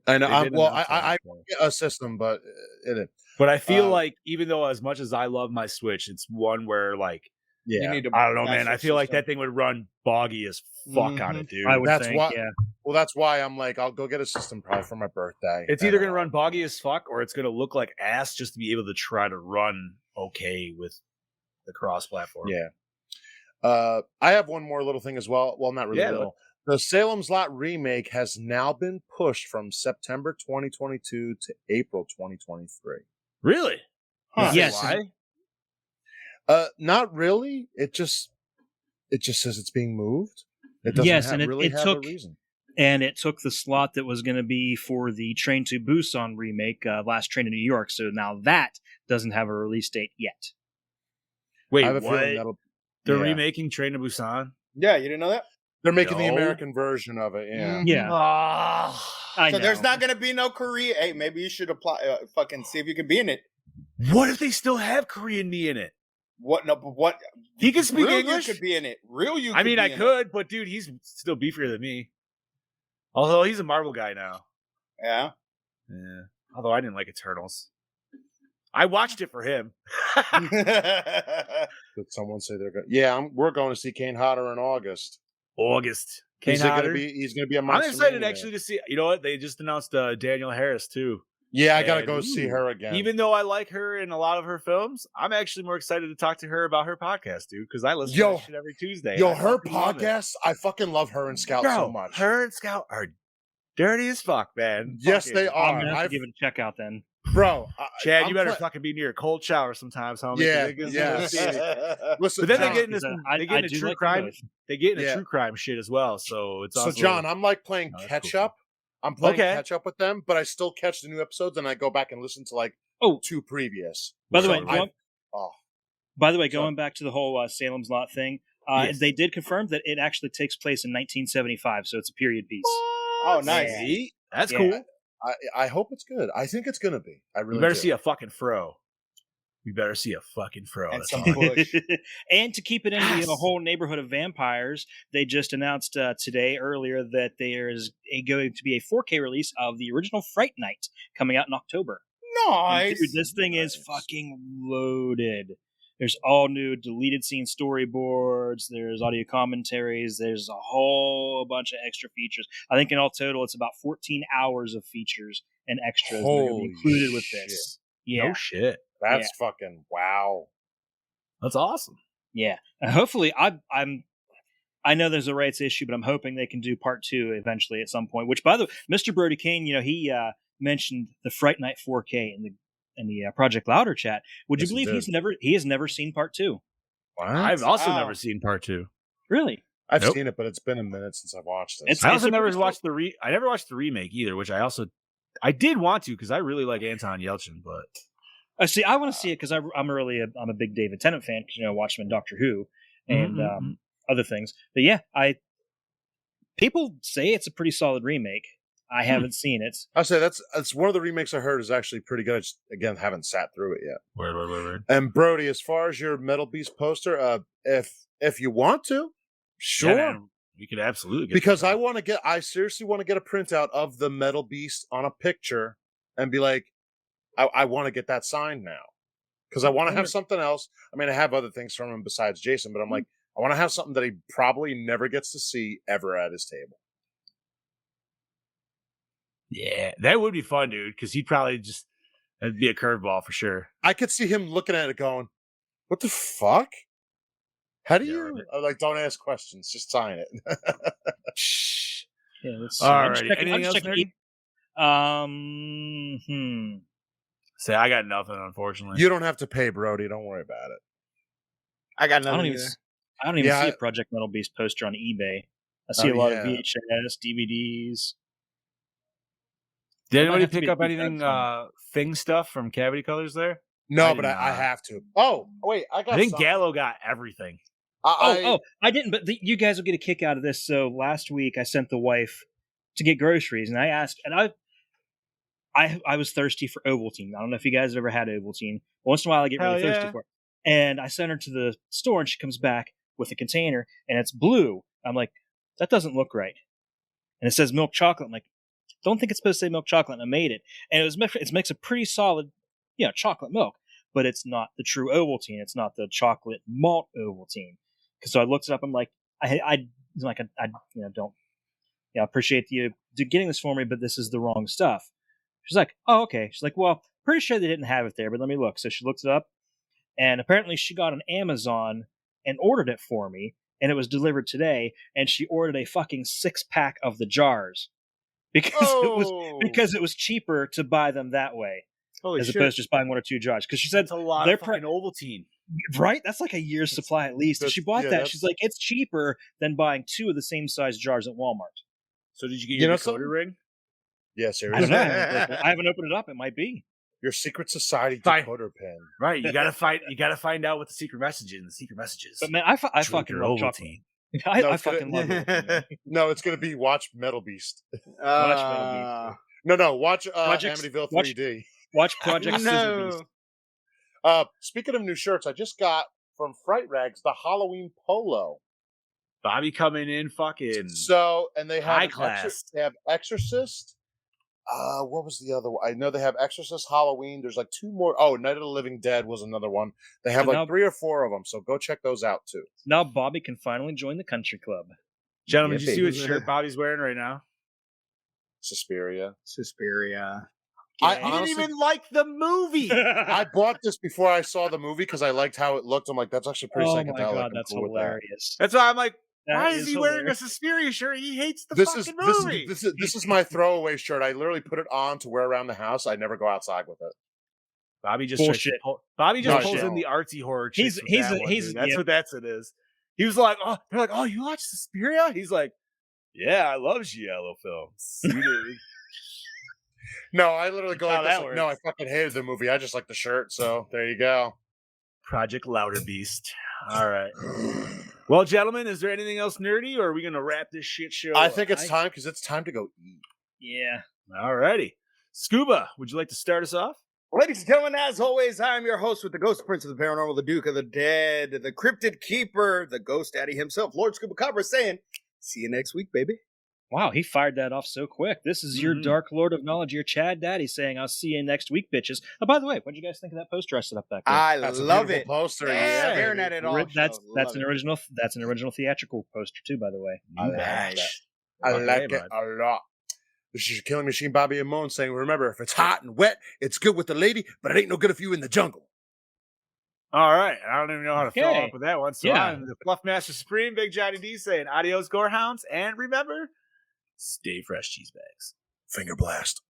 I know. I get a system, but it is. But I feel like even though as much as I love my Switch, it's one where like, you need to I don't know, man. I feel like that thing would run boggy as fuck on it, dude. I would That's think, why. yeah. Well, that's why I'm like, I'll go get a system probably for my birthday. It's either going to run boggy as fuck or it's going to look like ass just to be able to try to run okay with the cross-platform. Yeah. I have one more little thing as well. Well, not really little. The Salem's Lot remake has now been pushed from September 2022 to April 2023. Really? Huh. Yes. Why? Not really. It just says it's being moved. It doesn't have a reason. And it took the slot that was going to be for the Train to Busan remake, Last Train to New York. So now that doesn't have a release date yet. Wait, I have a what? feeling They're remaking Train to Busan? Yeah, you didn't know that? They're making the American version of it. Yeah. Yeah. So there's not going to be no Korea. Hey, maybe you should apply. Fucking see if you can be in it. What if they still have Korean me in it? What? No, but what? He can speak Real English. You could be in it. Real you. I mean, I be in could, but dude, he's still beefier than me. Although he's a Marvel guy now. Yeah. Yeah. Although I didn't like Eternals. I watched it for him. Did someone say they're going? Yeah, we're going to see Kane Hodder in August. Kane Hodder. He's gonna be a I'm Monster excited Mania. actually to see. You know what? They just announced Danielle Harris too. Yeah, I gotta go see her again. Even though I like her in a lot of her films, I'm actually more excited to talk to her about her podcast, dude. Because I listen to that shit every Tuesday. Her podcast, I fucking love her and Scout so much. Her and Scout are dirty as fuck, man. Yes, they are. I'm gonna have to give it a check out then. Bro, Chad, you better fucking be near a cold shower sometimes, homie. Yeah. Listen, but then John, they get into true crime. They get into true crime shit as well. So it's so John, I'm like playing catch up. I'm playing catch up with them, but I still catch the new episodes and I go back and listen to like two previous. By the way, going back to the whole Salem's Lot thing, they did confirm that it actually takes place in 1975, so it's a period piece. Oh, nice. Yeah. That's cool. I hope it's good. I think it's gonna be. I really. You better see a fucking fro. We better see a fucking fro. And some bush. And to keep it in the whole neighborhood of vampires, they just announced earlier that there is going to be a 4K release of the original Fright Night coming out in October. Nice. Dude, this thing is fucking loaded. There's all new deleted scene storyboards. There's audio commentaries. There's a whole bunch of extra features. I think in all total, it's about 14 hours of features and extras that are gonna be included with this. Yeah. No shit. That's fucking wow. That's awesome. Yeah. And hopefully, I know there's a rights issue, but I'm hoping they can do part 2 eventually at some point. Which, by the way, Mr. Brody Kane, he mentioned the Fright Night 4K in the Project Louder chat. Would you believe he has never seen part 2? What? I've also never seen part 2. Really? I've Nope. seen it, but it's been a minute since I've watched it. I also never watched I never watched the remake either, which I did want to because I really like Anton Yelchin, but I want to see it because I'm a big David Tennant fan because I watched him in Doctor Who and other things. But yeah, people say it's a pretty solid remake. I haven't seen it. I'll say that's one of the remakes I heard is actually pretty good. I just again haven't sat through it yet. Word. And Brody, as far as your Metal Beast poster, if you want to, sure. Yeah, we could absolutely get because I seriously want to get a printout of the Metal Beast on a picture and be like, I want to get that signed now. Because I want to have something else. I mean, I have other things from him besides Jason, but I'm like, I want to have something that he probably never gets to see ever at his table. Yeah, that would be fun, dude, because he'd probably that'd be a curveball for sure. I could see him looking at it going, what the fuck? How do you like? Don't ask questions. Just sign it. Yeah, let's see. All right. Anything else? Say I got nothing. Unfortunately, you don't have to pay, Brody. Don't worry about it. I got nothing. I don't even see a Project Metalbeast poster on eBay. I see a lot of VHS, DVDs. Did anybody pick up anything Thing stuff from Cavity Colors there? No, but I have to. Oh, wait, I think something. Gallo got everything. I didn't, but you guys will get a kick out of this. So last week I sent the wife to get groceries, and I asked, and I was thirsty for Ovaltine. I don't know if you guys have ever had Ovaltine. Once in a while I get really thirsty for it. And I sent her to the store, and she comes back with a container, and it's blue. I'm like, that doesn't look right. And it says milk chocolate. I'm like, don't think it's supposed to say milk chocolate, and I made it. And it makes a pretty solid, chocolate milk, but it's not the true Ovaltine. It's not the chocolate malt Ovaltine. So I looked it up. I'm like, I appreciate you getting this for me, but this is the wrong stuff. She's like, oh, okay. She's like, well, pretty sure they didn't have it there, but let me look. So she looked it up, and apparently she got on Amazon and ordered it for me, and it was delivered today, and she ordered a fucking 6-pack of the jars because it was cheaper to buy them that way. Opposed to just buying 1 or 2 jars. Because she said that's a lot of fucking Ovaltine. Right? That's like a year's supply at least. And she bought that. She's like, it's cheaper than buying 2 of the same size jars at Walmart. So did you get your decoder ring? Yeah, seriously. I don't know. I haven't opened it up. It might be. Your secret society decoder pin. Right. You gotta find out what the secret message is. The secret messages. But man, I fucking love Ovaltine. I fucking love it. No, it's gonna be watch Metal Beast. Watch Metal Beast. No, watch Amityville 3D. Watch Project Scissor Beast. Speaking of new shirts, I just got from Fright Rags the Halloween polo. Bobby coming in fucking and they have high class. They have Exorcist. What was the other one? I know they have Exorcist, Halloween. There's like 2 more. Oh, Night of the Living Dead was another one. They have like 3 or 4 of them. So go check those out too. Now Bobby can finally join the country club. Gentlemen, did you see what shirt Bobby's wearing right now? Suspiria. I didn't even like the movie. I bought this before I saw the movie because I liked how it looked. I'm like, that's actually pretty psychedelic. Oh my God, that's hilarious. That's why I'm like, why is he wearing a Suspiria shirt? He hates the fucking movie. This is my throwaway shirt. I literally put it on to wear around the house. I never go outside with it. Bobby just pulls in the artsy horror. That's what it is. He was like, oh, they're like, oh, you watch Suspiria? He's like, yeah, I love giallo films. No, I literally go like this. Like, no, I fucking hated the movie. I just like the shirt. So there you go. Project Metalbeast. All right. Well, gentlemen, is there anything else nerdy, or are we going to wrap this shit show I think it's time because it's time to go eat. Yeah. All righty. Scuba, would you like to start us off? Ladies and gentlemen, as always, I am your host with the Ghost Prince of the Paranormal, the Duke of the Dead, the Cryptid Keeper, the Ghost Daddy himself, Lord Scuba Cabra, saying, see you next week, baby. Wow, he fired that off so quick. This is your Dark Lord of Knowledge, your Chad Daddy, saying, I'll see you next week, bitches. Oh, by the way, what did you guys think of that poster I set up back there? I love it. Poster. Yeah, staring at it all. That's an original theatrical poster too, by the way. I like it a lot. This is your Killing Machine, Bobby and Moan, saying, remember, if it's hot and wet, it's good with the lady, but it ain't no good if you in the jungle. All right. I don't even know how to follow up with that one. So I'm the Fluff Master Supreme, Big Johnny D, saying adios, Gorehounds, and remember, stay fresh, cheese bags. Finger blast.